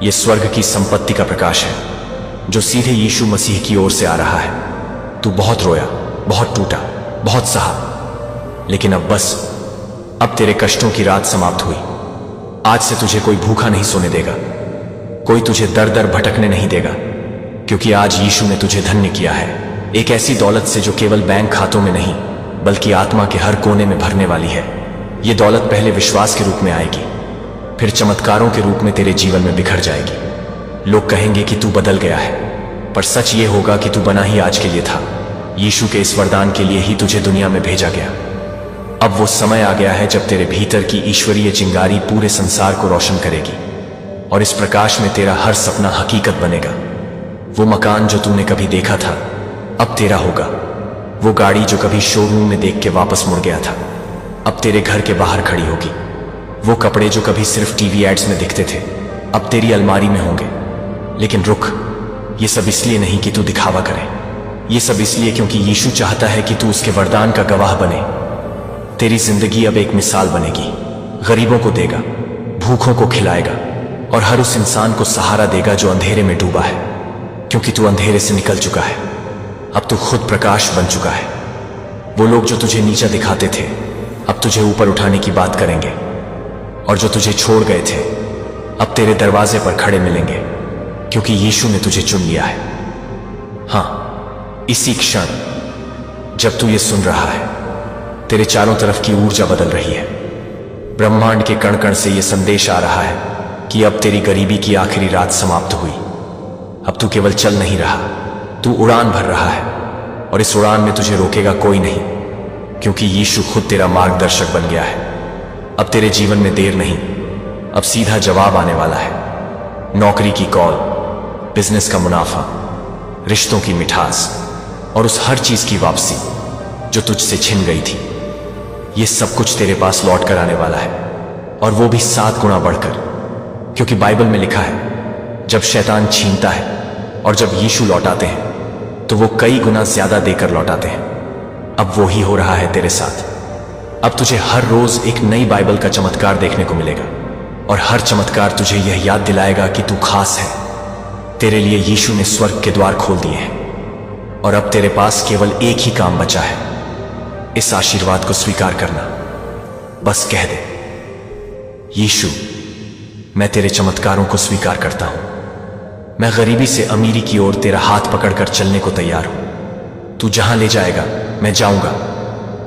यह स्वर्ग की संपत्ति का प्रकाश है जो सीधे यीशु मसीह की ओर से आ रहा है। तू बहुत रोया, बहुत टूटा, बहुत सहा, लेकिन अब बस, अब तेरे कष्टों की रात समाप्त हुई। आज से तुझे कोई भूखा नहीं सोने देगा, कोई तुझे दर दर भटकने नहीं देगा, क्योंकि आज यीशु ने तुझे धन्य किया है एक ऐसी दौलत से जो केवल बैंक खातों में नहीं बल्कि आत्मा के हर कोने में भरने वाली है। यह दौलत पहले विश्वास के रूप में आएगी, फिर चमत्कारों के रूप में तेरे जीवन में बिखर जाएगी। लोग कहेंगे कि तू बदल गया है, पर सच ये होगा कि तू बना ही आज के लिए था। यीशु के इस वरदान के लिए ही तुझे दुनिया में भेजा गया। अब वो समय आ गया है जब तेरे भीतर की ईश्वरीय चिंगारी पूरे संसार को रोशन करेगी और इस प्रकाश में तेरा हर सपना हकीकत बनेगा। वो मकान जो तूने कभी देखा था अब तेरा होगा, वो गाड़ी जो कभी शोरूम में देख के वापस मुड़ गया था अब तेरे घर के बाहर खड़ी होगी। वो कपड़े जो कभी सिर्फ टीवी एड्स में दिखते थे अब तेरी अलमारी में होंगे। लेकिन रुक, ये सब इसलिए नहीं कि तू दिखावा करे, ये सब इसलिए क्योंकि यीशु चाहता है कि तू उसके वरदान का गवाह बने। तेरी जिंदगी अब एक मिसाल बनेगी, गरीबों को देगा, भूखों को खिलाएगा और हर उस इंसान को सहारा देगा जो अंधेरे में डूबा है, क्योंकि तू अंधेरे से निकल चुका है। अब तू खुद प्रकाश बन चुका है। वो लोग जो तुझे नीचा दिखाते थे अब तुझे ऊपर उठाने की बात करेंगे, और जो तुझे छोड़ गए थे अब तेरे दरवाजे पर खड़े मिलेंगे, क्योंकि यीशु ने तुझे चुन लिया है। हाँ, इसी क्षण जब तू ये सुन रहा है तेरे चारों तरफ की ऊर्जा बदल रही है। ब्रह्मांड के कण कण से यह संदेश आ रहा है कि अब तेरी गरीबी की आखिरी रात समाप्त हुई। अब तू केवल चल नहीं रहा, तू उड़ान भर रहा है, और इस उड़ान में तुझे रोकेगा कोई नहीं, क्योंकि यीशु खुद तेरा मार्गदर्शक बन गया है। अब तेरे जीवन में देर नहीं, अब सीधा जवाब आने वाला है। नौकरी की कॉल, बिजनेस का मुनाफा, रिश्तों की मिठास और उस हर चीज की वापसी जो तुझसे छिन गई थी, ये सब कुछ तेरे पास लौट कर आने वाला है, और वो भी 7 गुना बढ़कर, क्योंकि बाइबल में लिखा है जब शैतान छीनता है और जब यीशु लौटाते हैं तो वो कई गुना ज्यादा देकर लौटाते हैं। अब वो ही हो रहा है तेरे साथ। अब तुझे हर रोज एक नई बाइबल का चमत्कार देखने को मिलेगा, और हर चमत्कार तुझे यह याद दिलाएगा कि तू खास है। तेरे लिए यीशु ने स्वर्ग के द्वार खोल दिए हैं, और अब तेरे पास केवल एक ही काम बचा है, इस आशीर्वाद को स्वीकार करना। बस कह दे, यीशु, मैं तेरे चमत्कारों को स्वीकार करता हूं। मैं गरीबी से अमीरी की ओर तेरा हाथ पकड़कर चलने को तैयार हूं। तू जहां ले जाएगा मैं जाऊंगा,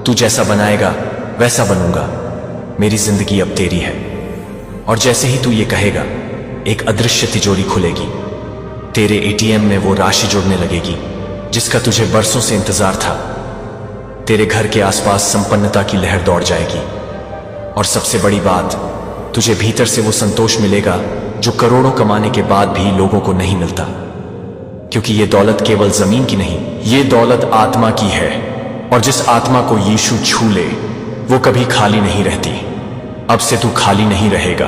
तू जैसा बनाएगा वैसा बनूंगा। मेरी जिंदगी अब तेरी है। और जैसे ही तू ये कहेगा, एक अदृश्य तिजोरी खुलेगी, तेरे एटीएम में वो राशि जुड़ने लगेगी जिसका तुझे बरसों से इंतजार था। तेरे घर के आसपास संपन्नता की लहर दौड़ जाएगी, और सबसे बड़ी बात, तुझे भीतर से वो संतोष मिलेगा जो करोड़ों कमाने के बाद भी लोगों को नहीं मिलता, क्योंकि ये दौलत केवल जमीन की नहीं, ये दौलत आत्मा की है। और जिस आत्मा को यीशु छू ले वो कभी खाली नहीं रहती। अब से तू खाली नहीं रहेगा।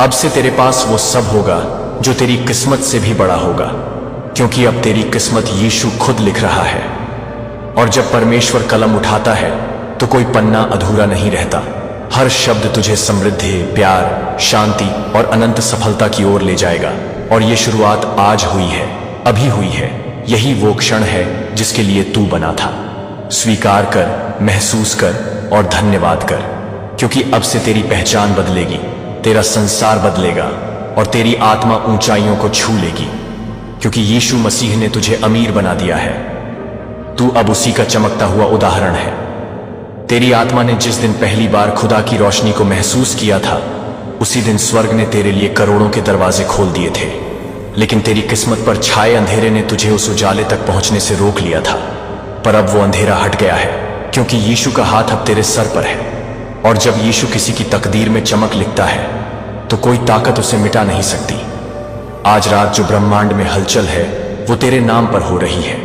अब से तेरे पास वो सब होगा जो तेरी किस्मत से भी बड़ा होगा, क्योंकि अब तेरी किस्मत यीशु खुद लिख रहा है। और जब परमेश्वर कलम उठाता है तो कोई पन्ना अधूरा नहीं रहता। हर शब्द तुझे समृद्धि, प्यार, शांति और अनंत सफलता की ओर ले जाएगा। और ये शुरुआत आज हुई है, अभी हुई है। यही वो क्षण है जिसके लिए तू बना था। स्वीकार कर, महसूस कर और धन्यवाद कर, क्योंकि अब से तेरी पहचान बदलेगी, तेरा संसार बदलेगा और तेरी आत्मा ऊंचाइयों को छू लेगी, क्योंकि यीशु मसीह ने तुझे अमीर बना दिया है। तू अब उसी का चमकता हुआ उदाहरण है। तेरी आत्मा ने जिस दिन पहली बार खुदा की रोशनी को महसूस किया था, उसी दिन स्वर्ग ने तेरे लिए करोड़ों के दरवाजे खोल दिए थे। लेकिन तेरी किस्मत पर छाए अंधेरे ने तुझे उस उजाले तक पहुंचने से रोक लिया था। पर अब वो अंधेरा हट गया है, क्योंकि यीशु का हाथ अब तेरे सर पर है। और जब यीशु किसी की तकदीर में चमक लिखता है तो कोई ताकत उसे मिटा नहीं सकती। आज रात जो ब्रह्मांड में हलचल है वो तेरे नाम पर हो रही है।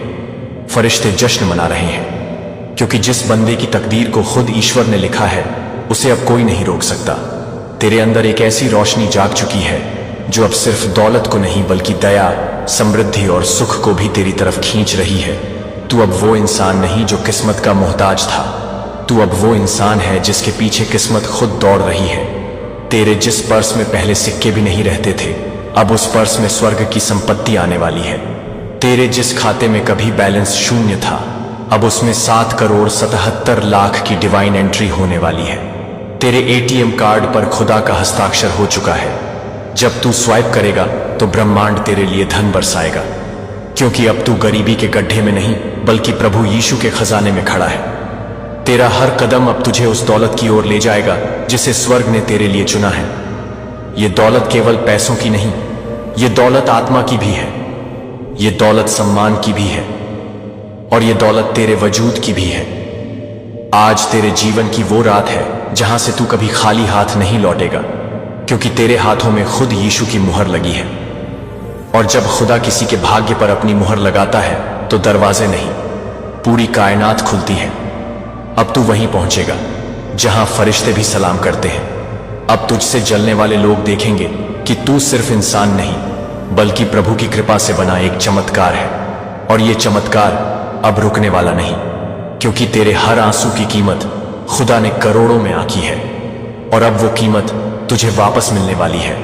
फरिश्ते जश्न मना रहे हैं, क्योंकि जिस बंदे की तकदीर को खुद ईश्वर ने लिखा है उसे अब कोई नहीं रोक सकता। तेरे अंदर एक ऐसी रोशनी जाग चुकी है जो अब सिर्फ दौलत को नहीं बल्कि दया, समृद्धि और सुख को भी तेरी तरफ खींच रही है। तू अब वो इंसान नहीं जो किस्मत का मोहताज था। तू अब वो इंसान है जिसके पीछे किस्मत खुद दौड़ रही है। तेरे जिस पर्स में पहले सिक्के भी नहीं रहते थे, अब उस पर्स में स्वर्ग की संपत्ति आने वाली है। तेरे जिस खाते में कभी बैलेंस शून्य था, अब उसमें 7 करोड़ 77 लाख की डिवाइन एंट्री होने वाली है। तेरे एटीएम कार्ड पर खुदा का हस्ताक्षर हो चुका है। जब तू स्वाइप करेगा तो ब्रह्मांड तेरे लिए धन बरसाएगा, क्योंकि अब तू गरीबी के गड्ढे में नहीं बल्कि प्रभु यीशु के खजाने में खड़ा है। तेरा हर कदम अब तुझे उस दौलत की ओर ले जाएगा जिसे स्वर्ग ने तेरे लिए चुना है। ये दौलत केवल पैसों की नहीं, ये दौलत आत्मा की भी है। ये दौलत सम्मान की भी है और ये दौलत तेरे वजूद की भी है। आज तेरे जीवन की वो रात है जहां से तू कभी खाली हाथ नहीं लौटेगा, क्योंकि तेरे हाथों में खुद यीशु की मुहर लगी है। और जब खुदा किसी के भाग्य पर अपनी मुहर लगाता है तो दरवाजे नहीं, पूरी कायनात खुलती है। अब तू वहीं पहुंचेगा जहां फरिश्ते भी सलाम करते हैं। अब तुझसे जलने वाले लोग देखेंगे कि तू सिर्फ इंसान नहीं बल्कि प्रभु की कृपा से बना एक चमत्कार है। और ये चमत्कार अब रुकने वाला नहीं, क्योंकि तेरे हर आंसू की कीमत खुदा ने करोड़ों में आंकी है। और अब वो कीमत तुझे वापस मिलने वाली है।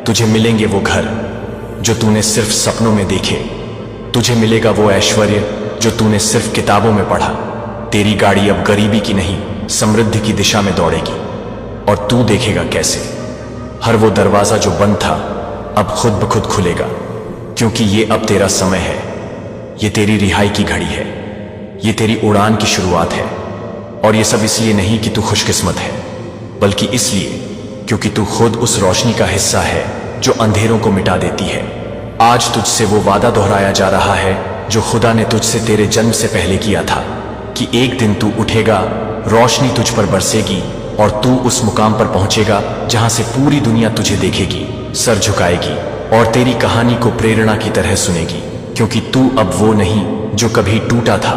तुझे मिलेंगे वो घर जो तूने सिर्फ सपनों में देखे। तुझे मिलेगा वो ऐश्वर्य जो तूने सिर्फ किताबों में पढ़ा। तेरी गाड़ी अब गरीबी की नहीं, समृद्धि की दिशा में दौड़ेगी। और तू देखेगा कैसे हर वो दरवाजा जो बंद था अब खुद ब खुद खुलेगा, क्योंकि ये अब तेरा समय है। ये तेरी रिहाई की घड़ी है। ये तेरी उड़ान की शुरुआत है। और ये सब इसलिए नहीं कि तू खुशकिस्मत है, बल्कि इसलिए क्योंकि तू खुद उस रोशनी का हिस्सा है जो अंधेरों को मिटा देती है। आज तुझसे वो वादा दोहराया जा रहा है जो खुदा ने तुझसे तेरे जन्म से पहले किया था, कि एक दिन तू उठेगा, रोशनी तुझ पर बरसेगी और तू उस मुकाम पर पहुंचेगा जहां से पूरी दुनिया तुझे देखेगी, सर झुकाएगी और तेरी कहानी को प्रेरणा की तरह सुनेगी। क्योंकि तू अब वो नहीं जो कभी टूटा था,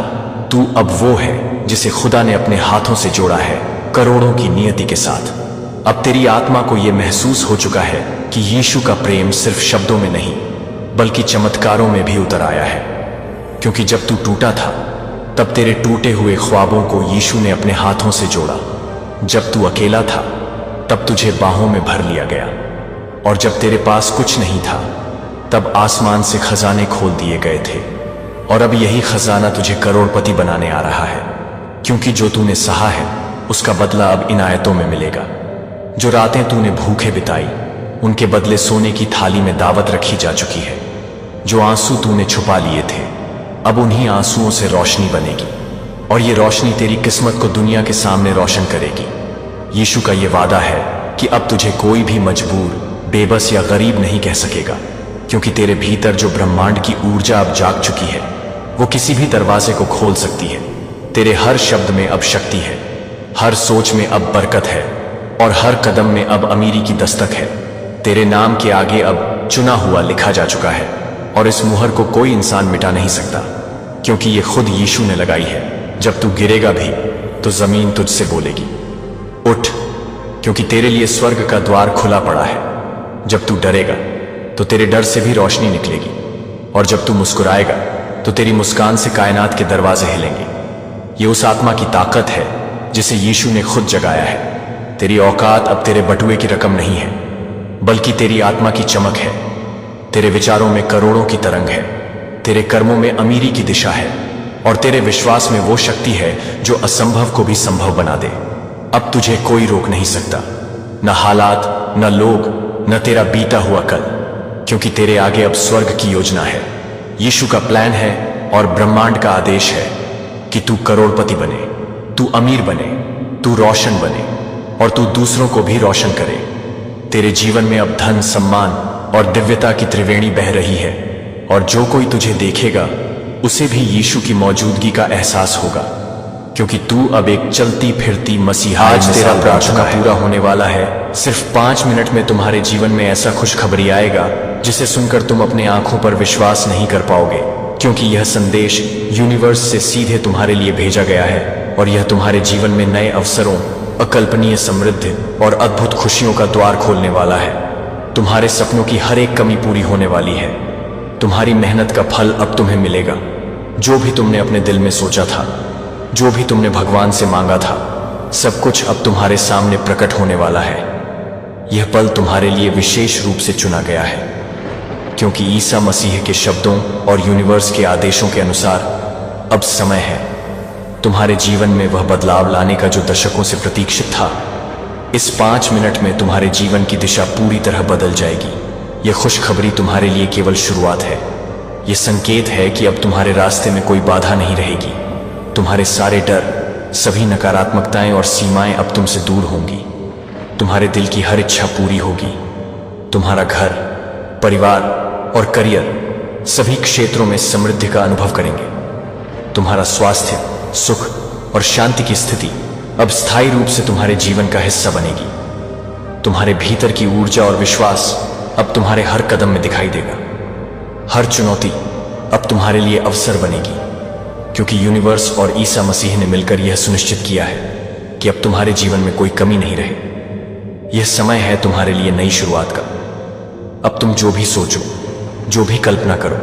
तू अब वो है जिसे खुदा ने अपने हाथों से जोड़ा है, करोड़ों की नियति के साथ। अब तेरी आत्मा को यह महसूस हो चुका है कि यीशु का प्रेम सिर्फ शब्दों में नहीं बल्कि चमत्कारों में भी उतर आया है। क्योंकि जब तू टूटा था तब तेरे टूटे हुए ख्वाबों को यीशु ने अपने हाथों से जोड़ा। जब तू अकेला था तब तुझे बाहों में भर लिया गया। और जब तेरे पास कुछ नहीं था तब आसमान से खजाने खोल दिए गए थे। और अब यही खजाना तुझे करोड़पति बनाने आ रहा है, क्योंकि जो तूने सहा है उसका बदला अब इनायतों में मिलेगा। जो रातें तूने भूखे बिताई उनके बदले सोने की थाली में दावत रखी जा चुकी है। जो आंसू तूने छुपा लिए थे अब उन्हीं आंसुओं से रोशनी बनेगी, और ये रोशनी तेरी किस्मत को दुनिया के सामने रोशन करेगी। यीशु का ये वादा है कि अब तुझे कोई भी मजबूर, बेबस या गरीब नहीं कह सकेगा, क्योंकि तेरे भीतर जो ब्रह्मांड की ऊर्जा अब जाग चुकी है वो किसी भी दरवाजे को खोल सकती है। तेरे हर शब्द में अब शक्ति है, हर सोच में अब बरकत है और हर कदम में अब अमीरी की दस्तक है। तेरे नाम के आगे अब चुना हुआ लिखा जा चुका है और इस मुहर को कोई इंसान मिटा नहीं सकता, क्योंकि ये खुद यीशु ने लगाई है। जब तू गिरेगा भी तो जमीन तुझसे बोलेगी, उठ, क्योंकि तेरे लिए स्वर्ग का द्वार खुला पड़ा है। जब तू डरेगा तो तेरे डर से भी रोशनी निकलेगी, और जब तू मुस्कुराएगा तो तेरी मुस्कान से कायनात के दरवाजे हिलेंगे। ये उस आत्मा की ताकत है जिसे यीशु ने खुद जगाया है। तेरी औकात अब तेरे बटुए की रकम नहीं है, बल्कि तेरी आत्मा की चमक है। तेरे विचारों में करोड़ों की तरंग है, तेरे कर्मों में अमीरी की दिशा है, और तेरे विश्वास में वो शक्ति है जो असंभव को भी संभव बना दे। अब तुझे कोई रोक नहीं सकता, न हालात, न लोग, न तेरा बीता हुआ कल, क्योंकि तेरे आगे अब स्वर्ग की योजना है। यीशु का प्लान है और ब्रह्मांड का आदेश है कि तू करोड़पति बने, तू अमीर बने, तू रोशन बने, और तू दूसरों को भी रोशन करे। तेरे जीवन में अब धन, सम्मान और दिव्यता की त्रिवेणी बह रही है, और जो कोई तुझे देखेगा उसे भी यीशु की मौजूदगी का एहसास होगा, क्योंकि तू अब एक चलती फिरती मसीहा। आज तेरा प्रार्थना पूरा होने वाला है। सिर्फ 5 मिनट में तुम्हारे जीवन में ऐसा खुशखबरी आएगा जिसे सुनकर तुम अपने आंखों पर विश्वास नहीं कर पाओगे, क्योंकि यह संदेश यूनिवर्स से सीधे तुम्हारे लिए भेजा गया है, और यह तुम्हारे जीवन में नए अवसरों, अकल्पनीय समृद्धि और अद्भुत खुशियों का द्वार खोलने वाला है। तुम्हारे सपनों की हर एक कमी पूरी होने वाली है। तुम्हारी मेहनत का फल अब तुम्हें मिलेगा। जो भी तुमने अपने दिल में सोचा था, जो भी तुमने भगवान से मांगा था, सब कुछ अब तुम्हारे सामने प्रकट होने वाला है। यह पल तुम्हारे लिए विशेष रूप से चुना गया है, क्योंकि ईसा मसीह के शब्दों और यूनिवर्स के आदेशों के अनुसार अब समय है। तुम्हारे जीवन में वह बदलाव लाने का जो दशकों से प्रतीक्षित था। इस 5 मिनट में तुम्हारे जीवन की दिशा पूरी तरह बदल जाएगी। यह खुशखबरी तुम्हारे लिए केवल शुरुआत है। यह संकेत है कि अब तुम्हारे रास्ते में कोई बाधा नहीं रहेगी। तुम्हारे सारे डर, सभी नकारात्मकताएं और सीमाएं अब तुमसे दूर होंगी। तुम्हारे दिल की हर इच्छा पूरी होगी। तुम्हारा घर, परिवार और करियर सभी क्षेत्रों में समृद्धि का अनुभव करेंगे। तुम्हारा स्वास्थ्य, सुख और शांति की स्थिति अब स्थायी रूप से तुम्हारे जीवन का हिस्सा बनेगी। तुम्हारे भीतर की ऊर्जा और विश्वास अब तुम्हारे हर कदम में दिखाई देगा। हर चुनौती अब तुम्हारे लिए अवसर बनेगी, क्योंकि यूनिवर्स और ईसा मसीह ने मिलकर यह सुनिश्चित किया है कि अब तुम्हारे जीवन में कोई कमी नहीं रहे। यह समय है तुम्हारे लिए नई शुरुआत का। अब तुम जो भी सोचो, जो भी कल्पना करो,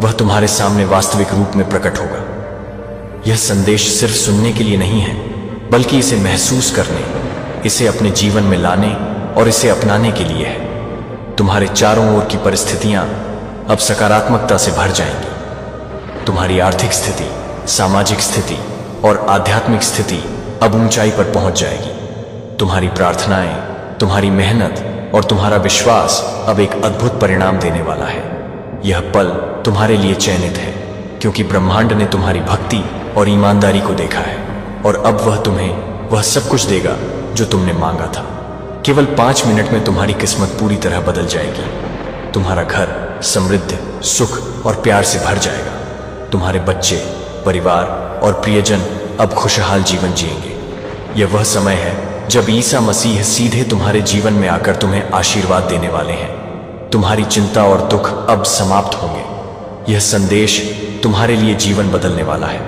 वह तुम्हारे सामने वास्तविक रूप में प्रकट होगा। यह संदेश सिर्फ सुनने के लिए नहीं है, बल्कि इसे महसूस करने, इसे अपने जीवन में लाने और इसे अपनाने के लिए है। तुम्हारे चारों ओर की परिस्थितियां अब सकारात्मकता से भर जाएंगी। तुम्हारी आर्थिक स्थिति, सामाजिक स्थिति और आध्यात्मिक स्थिति अब ऊंचाई पर पहुंच जाएगी। तुम्हारी प्रार्थनाएं, तुम्हारी मेहनत और तुम्हारा विश्वास अब एक अद्भुत परिणाम देने वाला है। यह पल तुम्हारे लिए चयनित है, क्योंकि ब्रह्मांड ने तुम्हारी भक्ति और ईमानदारी को देखा है, और अब वह तुम्हें वह सब कुछ देगा जो तुमने मांगा था। केवल 5 मिनट में तुम्हारी किस्मत पूरी तरह बदल जाएगी। तुम्हारा घर समृद्ध, सुख और प्यार से भर जाएगा। तुम्हारे बच्चे, परिवार और प्रियजन अब खुशहाल जीवन जिएंगे। यह वह समय है जब ईसा मसीह सीधे तुम्हारे जीवन में आकर तुम्हें आशीर्वाद देने वाले हैं। तुम्हारी चिंता और दुख अब समाप्त होंगे। यह संदेश तुम्हारे लिए जीवन बदलने वाला है।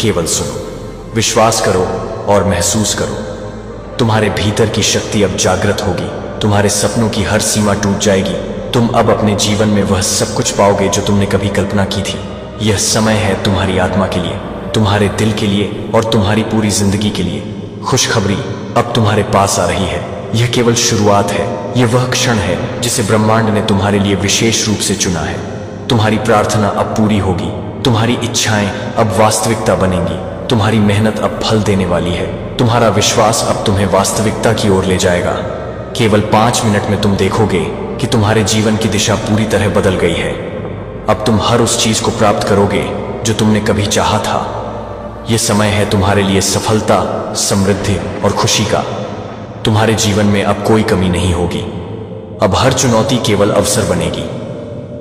केवल सुनो, विश्वास करो और महसूस करो। तुम्हारे भीतर की शक्ति अब जागृत होगी। तुम्हारे सपनों की हर सीमा टूट जाएगी। तुम अब अपने जीवन में वह सब कुछ पाओगे जो तुमने कभी कल्पना की थी। यह समय है तुम्हारी आत्मा के लिए, तुम्हारे दिल के लिए और तुम्हारी पूरी जिंदगी के लिए। खुशखबरी अब तुम्हारे पास आ रही है। यह केवल शुरुआत है। यह वह क्षण है जिसे ब्रह्मांड ने तुम्हारे लिए विशेष रूप से चुना है। तुम्हारी प्रार्थना अब पूरी होगी। तुम्हारी इच्छाएं अब वास्तविकता बनेंगी। तुम्हारी मेहनत अब फल देने वाली है। तुम्हारा विश्वास अब तुम्हें वास्तविकता की ओर ले जाएगा। केवल 5 मिनट में तुम देखोगे कि तुम्हारे जीवन की दिशा पूरी तरह बदल गई है। अब तुम हर उस चीज को प्राप्त करोगे जो तुमने कभी चाहा था। यह समय है तुम्हारे लिए सफलता, समृद्धि और खुशी का। तुम्हारे जीवन में अब कोई कमी नहीं होगी। अब हर चुनौती केवल अवसर बनेगी।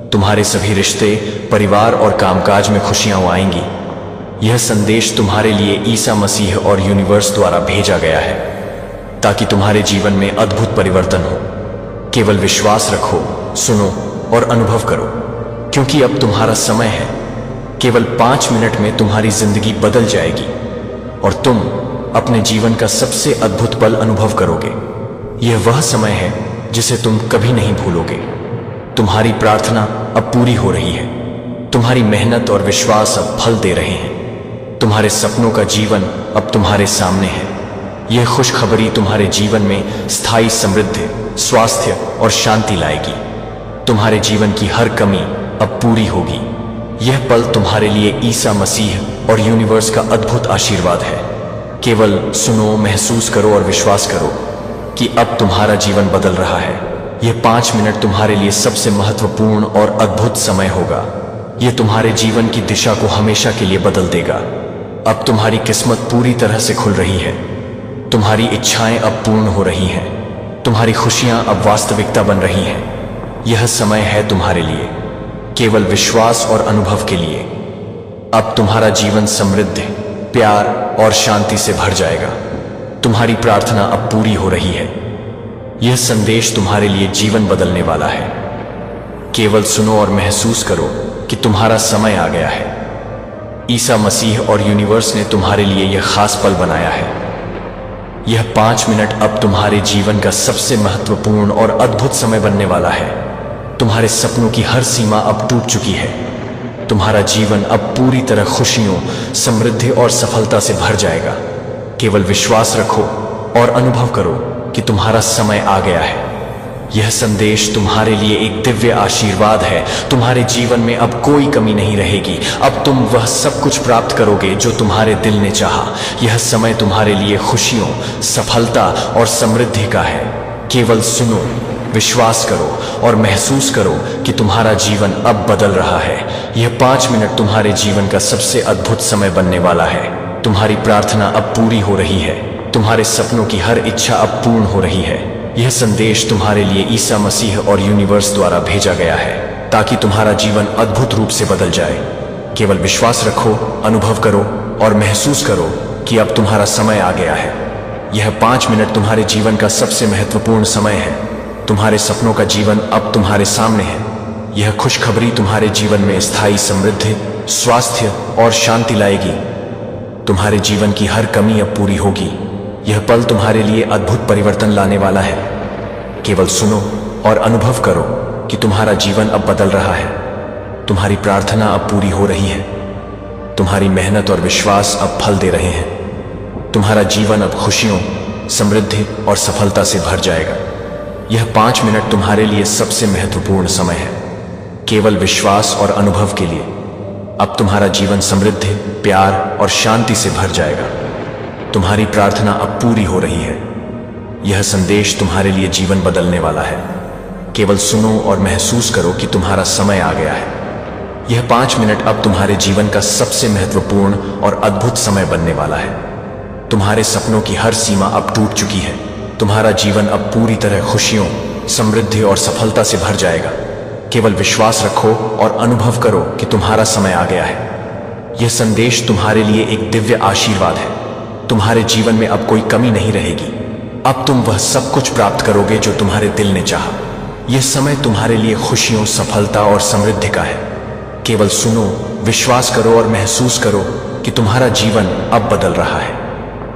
तुम्हारे सभी रिश्ते, परिवार और कामकाज में खुशियां आएंगी। यह संदेश तुम्हारे लिए ईसा मसीह और यूनिवर्स द्वारा भेजा गया है, ताकि तुम्हारे जीवन में अद्भुत परिवर्तन हो। केवल विश्वास रखो, सुनो और अनुभव करो, क्योंकि अब तुम्हारा समय है। केवल 5 मिनट में तुम्हारी जिंदगी बदल जाएगी और तुम अपने जीवन का सबसे अद्भुत पल अनुभव करोगे। यह वह समय है जिसे तुम कभी नहीं भूलोगे। तुम्हारी प्रार्थना अब पूरी हो रही है। तुम्हारी मेहनत और विश्वास अब फल दे रहे हैं। तुम्हारे सपनों का जीवन अब तुम्हारे सामने है। यह खुशखबरी तुम्हारे जीवन में स्थायी समृद्धि, स्वास्थ्य और शांति लाएगी। तुम्हारे जीवन की हर कमी अब पूरी होगी। यह पल तुम्हारे लिए ईसा मसीह और यूनिवर्स का अद्भुत आशीर्वाद है। केवल सुनो, महसूस करो और विश्वास करो कि अब तुम्हारा जीवन बदल रहा है। यह 5 मिनट तुम्हारे लिए सबसे महत्वपूर्ण और अद्भुत समय होगा। यह तुम्हारे जीवन की दिशा को हमेशा के लिए बदल देगा। अब तुम्हारी किस्मत पूरी तरह से खुल रही है। तुम्हारी इच्छाएं अब पूर्ण हो रही हैं। तुम्हारी खुशियां अब वास्तविकता बन रही हैं। यह समय है तुम्हारे लिए, केवल विश्वास और अनुभव के लिए। अब तुम्हारा जीवन समृद्ध, प्यार और शांति से भर जाएगा। तुम्हारी प्रार्थना अब पूरी हो रही है। यह संदेश तुम्हारे लिए जीवन बदलने वाला है। केवल सुनो और महसूस करो कि तुम्हारा समय आ गया है। ईसा मसीह और यूनिवर्स ने तुम्हारे लिए यह खास पल बनाया है। यह 5 मिनट अब तुम्हारे जीवन का सबसे महत्वपूर्ण और अद्भुत समय बनने वाला है। तुम्हारे सपनों की हर सीमा अब टूट चुकी है। तुम्हारा जीवन अब पूरी तरह खुशियों, समृद्धि और सफलता से भर जाएगा। केवल विश्वास रखो और अनुभव करो कि तुम्हारा समय आ गया है। यह संदेश तुम्हारे लिए एक दिव्य आशीर्वाद है। तुम्हारे जीवन में अब कोई कमी नहीं रहेगी। अब तुम वह सब कुछ प्राप्त करोगे जो तुम्हारे दिल ने चाहा। यह समय तुम्हारे लिए खुशियों, सफलता और समृद्धि का है। केवल सुनो, विश्वास करो और महसूस करो कि तुम्हारा जीवन अब बदल रहा है। यह 5 मिनट तुम्हारे जीवन का सबसे अद्भुत समय बनने वाला है। तुम्हारी प्रार्थना अब पूरी हो रही है। तुम्हारे सपनों की हर इच्छा अब पूर्ण हो रही है। यह संदेश तुम्हारे लिए ईसा मसीह और यूनिवर्स द्वारा भेजा गया है ताकि तुम्हारा जीवन अद्भुत रूप से बदल जाए। केवल विश्वास रखो, अनुभव करो और महसूस करो कि अब तुम्हारा समय आ गया है। यह 5 मिनट तुम्हारे जीवन का सबसे महत्वपूर्ण समय है। तुम्हारे सपनों का जीवन अब तुम्हारे सामने है। यह खुशखबरी तुम्हारे जीवन में स्थायी समृद्धि, स्वास्थ्य और शांति लाएगी। तुम्हारे जीवन की हर कमी अब पूरी होगी। यह पल तुम्हारे लिए अद्भुत परिवर्तन लाने वाला है। केवल सुनो और अनुभव करो कि तुम्हारा जीवन अब बदल रहा है। तुम्हारी प्रार्थना अब पूरी हो रही है। तुम्हारी मेहनत और विश्वास अब फल दे रहे हैं। तुम्हारा जीवन अब खुशियों, समृद्धि और सफलता से भर जाएगा। यह 5 मिनट तुम्हारे लिए सबसे महत्वपूर्ण समय है। केवल विश्वास और अनुभव के लिए अब तुम्हारा जीवन समृद्धि, प्यार और शांति से भर जाएगा। तुम्हारी प्रार्थना अब पूरी हो रही है। यह संदेश तुम्हारे लिए जीवन बदलने वाला है। केवल सुनो और महसूस करो कि तुम्हारा समय आ गया है। यह 5 मिनट अब तुम्हारे जीवन का सबसे महत्वपूर्ण और अद्भुत समय बनने वाला है। तुम्हारे सपनों की हर सीमा अब टूट चुकी है। तुम्हारा जीवन अब पूरी तरह खुशियों, समृद्धि और सफलता से भर जाएगा। केवल विश्वास रखो और अनुभव करो कि तुम्हारा समय आ गया है। यह संदेश तुम्हारे लिए एक दिव्य आशीर्वाद है। तुम्हारे जीवन में अब कोई कमी नहीं रहेगी। अब तुम वह सब कुछ प्राप्त करोगे जो तुम्हारे दिल ने चाहा। यह समय तुम्हारे लिए खुशियों, सफलता और समृद्धि का है। केवल सुनो, विश्वास करो और महसूस करो कि तुम्हारा जीवन अब बदल रहा है।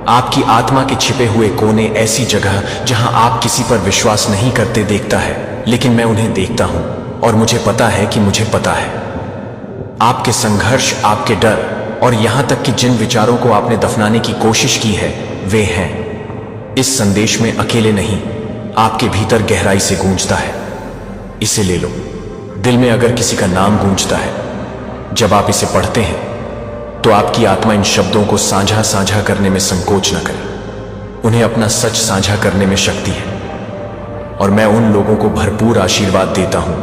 आपकी आत्मा के छिपे हुए कोने, ऐसी जगह जहां आप किसी पर विश्वास नहीं करते, देखता है, लेकिन मैं उन्हें देखता हूं और मुझे पता है कि मुझे पता है। आपके संघर्ष, आपके डर और यहां तक कि जिन विचारों को आपने दफनाने की कोशिश की है, वे हैं। इस संदेश में अकेले नहीं, आपके भीतर गहराई से गूंजता है। इसे ले लो। दिल में अगर किसी का नाम गूंजता है, जब आप इसे पढ़ते हैं तो आपकी आत्मा इन शब्दों को साझा करने में संकोच न करे। उन्हें अपना सच साझा करने में शक्ति है। और मैं उन लोगों को भरपूर आशीर्वाद देता हूं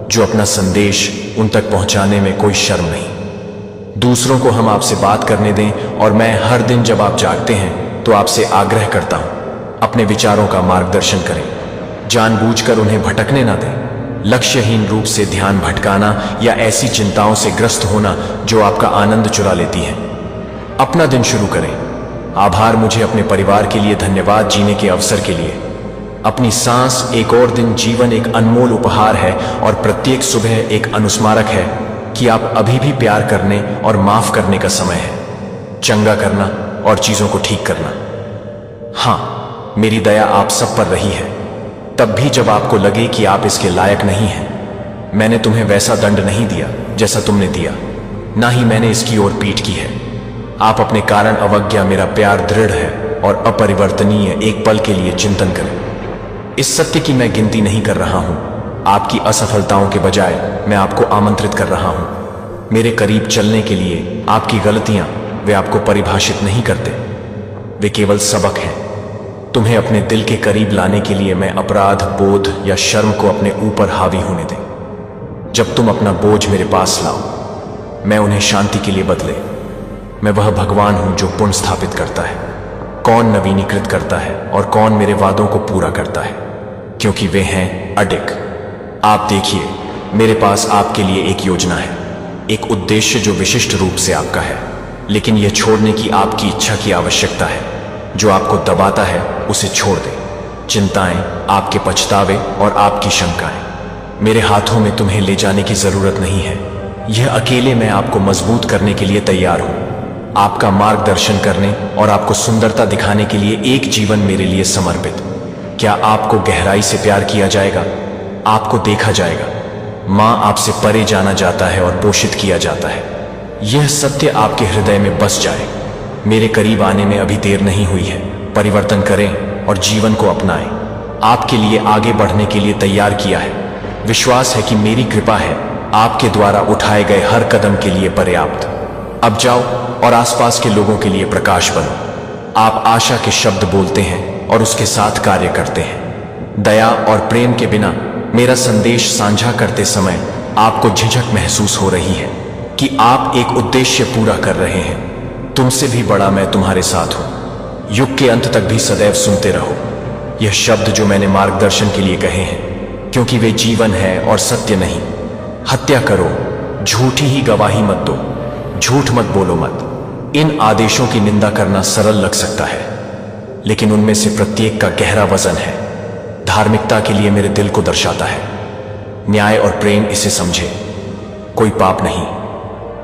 जो अपना संदेश उन तक पहुंचाने में कोई शर्म नहीं। दूसरों को हम आपसे बात करने दें, और मैं हर दिन जब आप जागते हैं तो आपसे आग्रह करता हूं, अपने विचारों का मार्गदर्शन करें। जानबूझकर उन्हें भटकने ना दें। लक्ष्यहीन रूप से ध्यान भटकाना या ऐसी चिंताओं से ग्रस्त होना जो आपका आनंद चुरा लेती हैं। अपना दिन शुरू करें। आभार, मुझे अपने परिवार के लिए धन्यवाद, जीने के अवसर के लिए। अपनी सांस, एक और दिन, जीवन एक अनमोल उपहार है और प्रत्येक सुबह एक अनुस्मारक है कि आप अभी भी प्यार करने और माफ करने का समय है। चंगा करना और चीजों को ठीक करना। हाँ, मेरी दया आप सब पर रही है, तब भी जब आपको लगे कि आप इसके लायक नहीं हैं। मैंने तुम्हें वैसा दंड नहीं दिया जैसा तुमने दिया, ना ही मैंने इसकी ओर पीठ की है। आप अपने कारण अवज्ञा, मेरा प्यार दृढ़ है और अपरिवर्तनीय, एक पल के लिए चिंतन करें। इस सत्य की मैं गिनती नहीं कर रहा हूं। आपकी असफलताओं के बजाय मैं आपको आमंत्रित कर रहा हूं मेरे करीब चलने के लिए। आपकी गलतियां, वे आपको परिभाषित नहीं करते, वे केवल सबक हैं। तुम्हें अपने दिल के करीब लाने के लिए मैं अपराध बोध या शर्म को अपने ऊपर हावी होने दें। जब तुम अपना बोझ मेरे पास लाओ, मैं उन्हें शांति के लिए बदले। मैं वह भगवान हूं जो पुण्य स्थापित करता है, कौन नवीनीकृत करता है और कौन मेरे वादों को पूरा करता है, क्योंकि वे हैं अडिग। आप देखिए, मेरे पास आपके लिए एक योजना है, एक उद्देश्य जो विशिष्ट रूप से आपका है, लेकिन यह छोड़ने की आपकी इच्छा की आवश्यकता है। जो आपको दबाता है उसे छोड़ दे। चिंताएं, आपके पछतावे और आपकी शंकाएं, मेरे हाथों में तुम्हें ले जाने की जरूरत नहीं है। यह अकेले मैं आपको मजबूत करने के लिए तैयार हूं, आपका मार्गदर्शन करने और आपको सुंदरता दिखाने के लिए एक जीवन मेरे लिए समर्पित। क्या आपको गहराई से प्यार किया जाएगा? आपको देखा जाएगा। मां आपसे परे जाना जाता है और पोषित किया जाता है। यह सत्य आपके हृदय में बस जाए। मेरे करीब आने में अभी देर नहीं हुई है। परिवर्तन करें और जीवन को अपनाएं। आपके लिए आगे बढ़ने के लिए तैयार किया है। विश्वास है कि मेरी कृपा है आपके द्वारा उठाए गए हर कदम के लिए पर्याप्त। अब जाओ और आसपास के लोगों के लिए प्रकाश बनो। आप आशा के शब्द बोलते हैं और उसके साथ कार्य करते हैं। दया और प्रेम के बिना मेरा संदेश साझा करते समय आपको झिझक महसूस हो रही है कि आप एक उद्देश्य पूरा कर रहे हैं। तुमसे भी बड़ा मैं तुम्हारे साथ हूं। युग के अंत तक भी सदैव सुनते रहो यह शब्द जो मैंने मार्गदर्शन के लिए कहे हैं, क्योंकि वे जीवन है और सत्य नहीं। हत्या करो, झूठी ही गवाही मत दो, झूठ मत बोलो मत। इन आदेशों की निंदा करना सरल लग सकता है, लेकिन उनमें से प्रत्येक का गहरा वजन है। धार्मिकता के लिए मेरे दिल को दर्शाता है। न्याय और प्रेम इसे समझे। कोई पाप नहीं।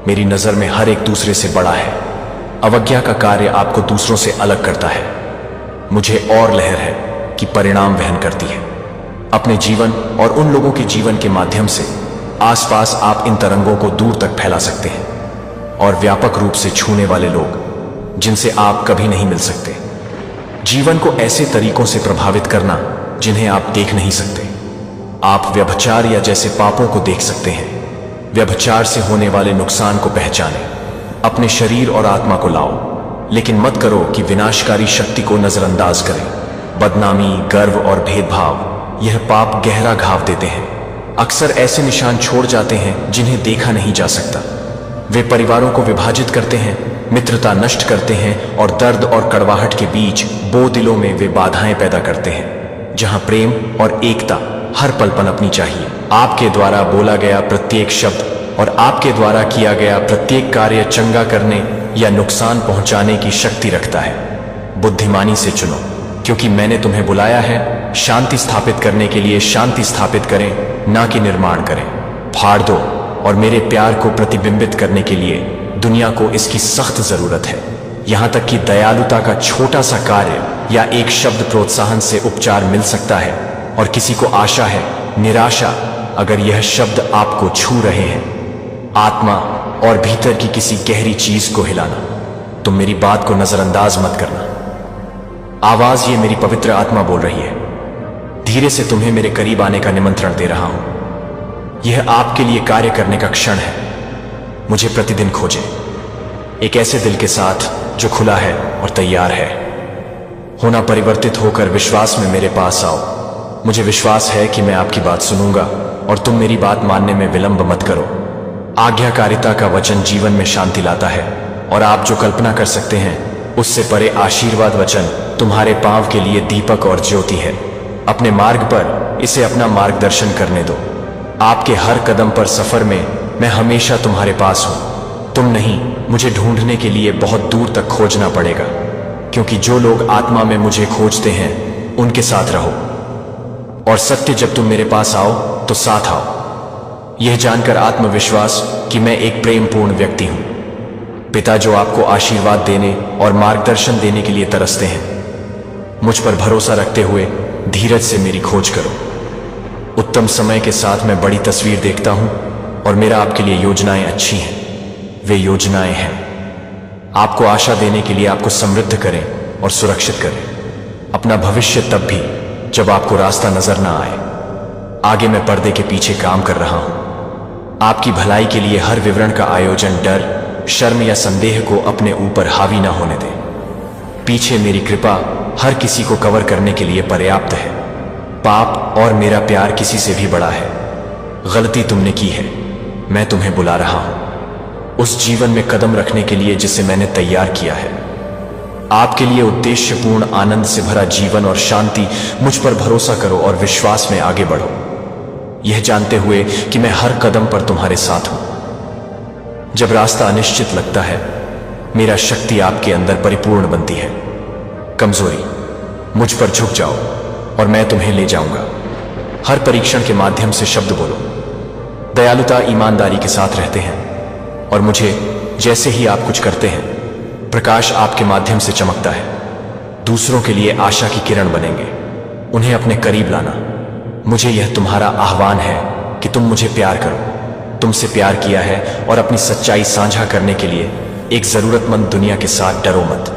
मेरी नजर में हर एक दूसरे से बड़ा है। अवज्ञा का कार्य आपको दूसरों से अलग करता है। मुझे और लहर है कि परिणाम वहन करती है। अपने जीवन और उन लोगों के जीवन के माध्यम से आसपास आप इन तरंगों को दूर तक फैला सकते हैं, और व्यापक रूप से छूने वाले लोग जिनसे आप कभी नहीं मिल सकते। जीवन को ऐसे तरीकों से प्रभावित करना जिन्हें आप देख नहीं सकते। आप व्यभिचार या जैसे पापों को देख सकते हैं। व्यभिचार से होने वाले नुकसान को पहचानें, अपने शरीर और आत्मा को लाओ, लेकिन मत करो कि विनाशकारी शक्ति को नजरअंदाज करें। बदनामी, गर्व और भेदभाव, यह पाप गहरा घाव देते हैं। अक्सर ऐसे निशान छोड़ जाते हैं जिन्हें देखा नहीं जा सकता। वे परिवारों को विभाजित करते हैं, मित्रता नष्ट करते हैं और दर्द और कड़वाहट के बीच बो दिलों में वे बाधाएं पैदा करते हैं जहां प्रेम और एकता हर पल पनपनी चाहिए। आपके द्वारा बोला गया प्रत्येक शब्द और आपके द्वारा किया गया प्रत्येक कार्य चंगा करने या नुकसान पहुंचाने की शक्ति रखता है। बुद्धिमानी से चुनो, क्योंकि मैंने तुम्हें बुलाया है शांति स्थापित करने के लिए। शांति स्थापित करें, ना कि निर्माण करें। फाड़ दो, और मेरे प्यार को प्रतिबिंबित करने के लिए दुनिया को इसकी सख्त जरूरत है। यहां तक कि दयालुता का छोटा सा कार्य या एक शब्द प्रोत्साहन से उपचार मिल सकता है, और किसी को आशा है, निराशा, अगर यह शब्द आपको छू रहे हैं, आत्मा और भीतर की किसी गहरी चीज को हिलाना, तो मेरी बात को नजरअंदाज मत करना। आवाज ये मेरी पवित्र आत्मा बोल रही है। धीरे से तुम्हें मेरे करीब आने का निमंत्रण दे रहा हूं। यह आपके लिए कार्य करने का क्षण है। मुझे प्रतिदिन खोजें, एक ऐसे दिल के साथ जो खुला है और तैयार है होना परिवर्तित होकर विश्वास में मेरे पास आओ। मुझे विश्वास है कि मैं आपकी बात सुनूंगा और तुम मेरी बात मानने में विलंब मत करो। आज्ञाकारिता का वचन जीवन में शांति लाता है, और आप जो कल्पना कर सकते हैं उससे परे आशीर्वाद वचन तुम्हारे पांव के लिए दीपक और ज्योति है। अपने मार्ग पर इसे अपना मार्गदर्शन करने दो। आपके हर कदम पर सफर में मैं हमेशा तुम्हारे पास हूं। तुम नहीं, मुझे ढूंढने के लिए बहुत दूर तक खोजना पड़ेगा, क्योंकि जो लोग आत्मा में मुझे खोजते हैं उनके साथ रहो। और सत्य, जब तुम मेरे पास आओ तो साथ आओ, यह जानकर आत्मविश्वास कि मैं एक प्रेमपूर्ण व्यक्ति हूं। पिता जो आपको आशीर्वाद देने और मार्गदर्शन देने के लिए तरसते हैं। मुझ पर भरोसा रखते हुए धीरज से मेरी खोज करो। उत्तम समय के साथ मैं बड़ी तस्वीर देखता हूं और मेरा आपके लिए योजनाएं अच्छी हैं। वे योजनाएं हैं आपको आशा देने के लिए, आपको समृद्ध करें और सुरक्षित करें। अपना भविष्य तब भी जब आपको रास्ता नजर ना आए। आगे मैं पर्दे के पीछे काम कर रहा हूं। आपकी भलाई के लिए हर विवरण का आयोजन डर, शर्म या संदेह को अपने ऊपर हावी ना होने दें। पीछे मेरी कृपा हर किसी को कवर करने के लिए पर्याप्त है। पाप और मेरा प्यार किसी से भी बड़ा है। गलती तुमने की है, मैं तुम्हें बुला रहा हूं उस जीवन में कदम रखने के लिए जिसे मैंने तैयार किया है। आपके लिए उद्देश्यपूर्ण आनंद से भरा जीवन और शांति। मुझ पर भरोसा करो और विश्वास में आगे बढ़ो, यह जानते हुए कि मैं हर कदम पर तुम्हारे साथ हूं। जब रास्ता अनिश्चित लगता है, मेरा शक्ति आपके अंदर परिपूर्ण बनती है। कमजोरी, मुझ पर झुक जाओ और मैं तुम्हें ले जाऊंगा। हर परीक्षण के माध्यम से शब्द बोलो। दयालुता ईमानदारी के साथ रहते हैं और मुझे जैसे ही आप कुछ करते हैं, प्रकाश आपके माध्यम से चमकता है। दूसरों के लिए आशा की किरण बनेंगे, उन्हें अपने करीब लाना। मुझे यह तुम्हारा आह्वान है कि तुम मुझे प्यार करो। तुमसे प्यार किया है और अपनी सच्चाई साझा करने के लिए एक जरूरतमंद दुनिया के साथ डरो मत।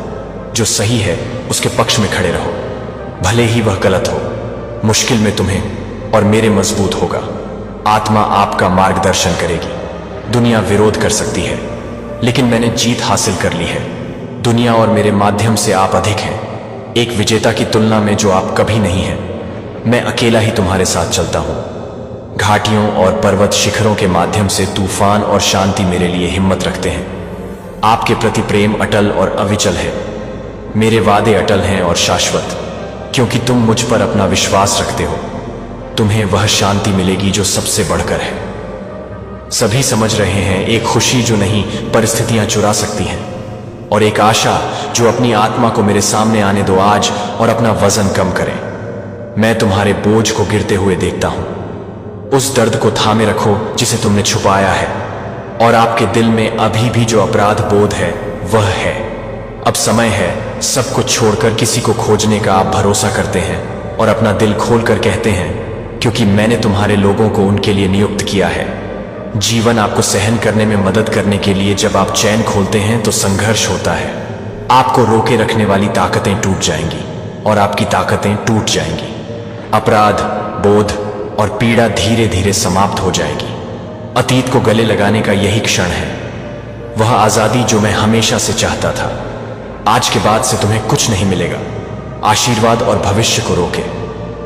जो सही है उसके पक्ष में खड़े रहो, भले ही वह गलत हो। मुश्किल में तुम्हें और मेरे मजबूत होगा। आत्मा आपका मार्गदर्शन करेगी। दुनिया विरोध कर सकती है, लेकिन मैंने जीत हासिल कर ली है। दुनिया और मेरे माध्यम से आप अधिक हैं, एक विजेता की तुलना में जो आप कभी नहीं हैं। मैं अकेला ही तुम्हारे साथ चलता हूं। घाटियों और पर्वत शिखरों के माध्यम से तूफान और शांति मेरे लिए हिम्मत रखते हैं। आपके प्रति प्रेम अटल और अविचल है। मेरे वादे अटल हैं और शाश्वत, क्योंकि तुम मुझ पर अपना विश्वास रखते हो। तुम्हें वह शांति मिलेगी जो सबसे बढ़कर है। सभी समझ रहे हैं, एक खुशी जो नहीं परिस्थितियां चुरा सकती हैं, और एक आशा जो अपनी आत्मा को मेरे सामने आने दो आज और अपना वजन कम करे। मैं तुम्हारे बोझ को गिरते हुए देखता हूं। उस दर्द को थामे रखो जिसे तुमने छुपाया है, और आपके दिल में अभी भी जो अपराध बोध है वह है। अब समय है सब कुछ छोड़कर किसी को खोजने का। आप भरोसा करते हैं और अपना दिल खोलकर कहते हैं, क्योंकि मैंने तुम्हारे लोगों को उनके लिए नियुक्त किया है। जीवन आपको सहन करने में मदद करने के लिए जब आप चैन खोलते हैं तो संघर्ष होता है। आपको रोके रखने वाली ताकतें टूट जाएंगी और आपकी ताकतें टूट जाएंगी। अपराध बोध और पीड़ा धीरे धीरे समाप्त हो जाएगी। अतीत को गले लगाने का यही क्षण है, वह आजादी जो मैं हमेशा से चाहता था। आज के बाद से तुम्हें कुछ नहीं मिलेगा आशीर्वाद और भविष्य को रोके।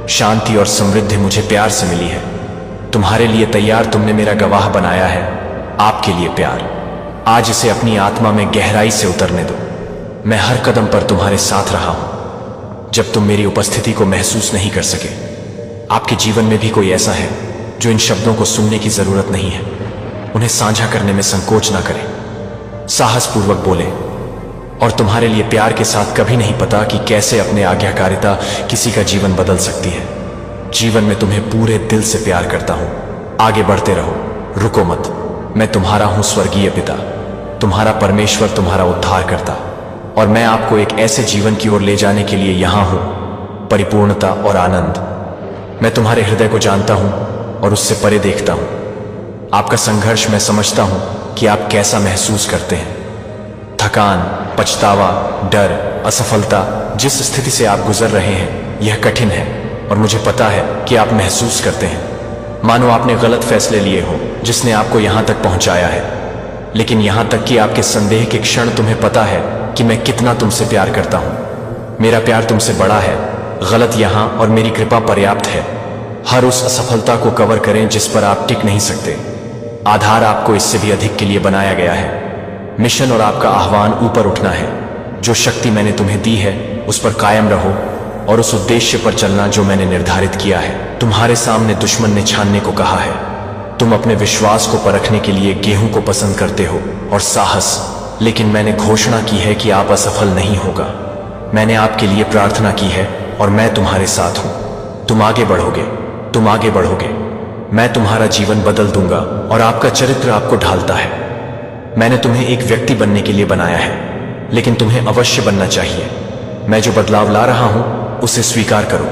शांति और समृद्धि मुझे प्यार से मिली है। तुम्हारे लिए तैयार, तुमने मेरा गवाह बनाया है। आपके लिए प्यार, आज इसे अपनी आत्मा में गहराई से उतरने दो। मैं हर कदम पर तुम्हारे साथ रहा हूं जब तुम मेरी उपस्थिति को महसूस नहीं कर सके। आपके जीवन में भी कोई ऐसा है जो इन शब्दों को सुनने की जरूरत नहीं है। उन्हें साझा करने में संकोच ना करें, साहसपूर्वक बोले। और तुम्हारे लिए प्यार के साथ कभी नहीं पता कि कैसे अपने आज्ञाकारिता किसी का जीवन बदल सकती है। जीवन में तुम्हें पूरे दिल से प्यार करता हूं। आगे बढ़ते रहो, रुको मत। मैं तुम्हारा हूं स्वर्गीय पिता, तुम्हारा परमेश्वर, तुम्हारा उद्धार करता। और मैं आपको एक ऐसे जीवन की ओर ले जाने के लिए यहां हूं, परिपूर्णता और आनंद। मैं तुम्हारे हृदय को जानता हूं और उससे परे देखता हूं। आपका संघर्ष मैं समझता हूं कि आप कैसा महसूस करते हैं। थकान, पछतावा, डर, असफलता, जिस स्थिति से आप गुजर रहे हैं यह कठिन है, और मुझे पता है कि आप महसूस करते हैं मानो आपने गलत फैसले लिए हो जिसने आपको यहां तक पहुंचाया है। लेकिन यहां तक कि आपके संदेह के क्षण तुम्हें पता है कि मैं कितना तुमसे प्यार करता हूं। मेरा प्यार तुमसे बड़ा है। गलत यहां और मेरी कृपा पर्याप्त है। हर उस असफलता को कवर करें जिस पर आप टिक नहीं सकते। आधार आपको इससे भी अधिक के लिए बनाया गया है। मिशन और आपका आह्वान ऊपर उठना है। जो शक्ति मैंने तुम्हें दी है उस पर कायम रहो और उस उद्देश्य पर चलना जो मैंने निर्धारित किया है। तुम्हारे सामने दुश्मन ने छानने को कहा है। तुम अपने विश्वास को परखने के लिए गेहूं को पसंद करते हो और साहस, लेकिन मैंने घोषणा की है कि आप असफल नहीं होगा। मैंने आपके लिए प्रार्थना की है और मैं तुम्हारे साथ हूं। तुम आगे बढ़ोगे, तुम आगे बढ़ोगे। मैं तुम्हारा जीवन बदल दूंगा और आपका चरित्र आपको ढालता है। मैंने तुम्हें एक व्यक्ति बनने के लिए बनाया है, लेकिन तुम्हें अवश्य बनना चाहिए। मैं जो बदलाव ला रहा हूं उसे स्वीकार करो,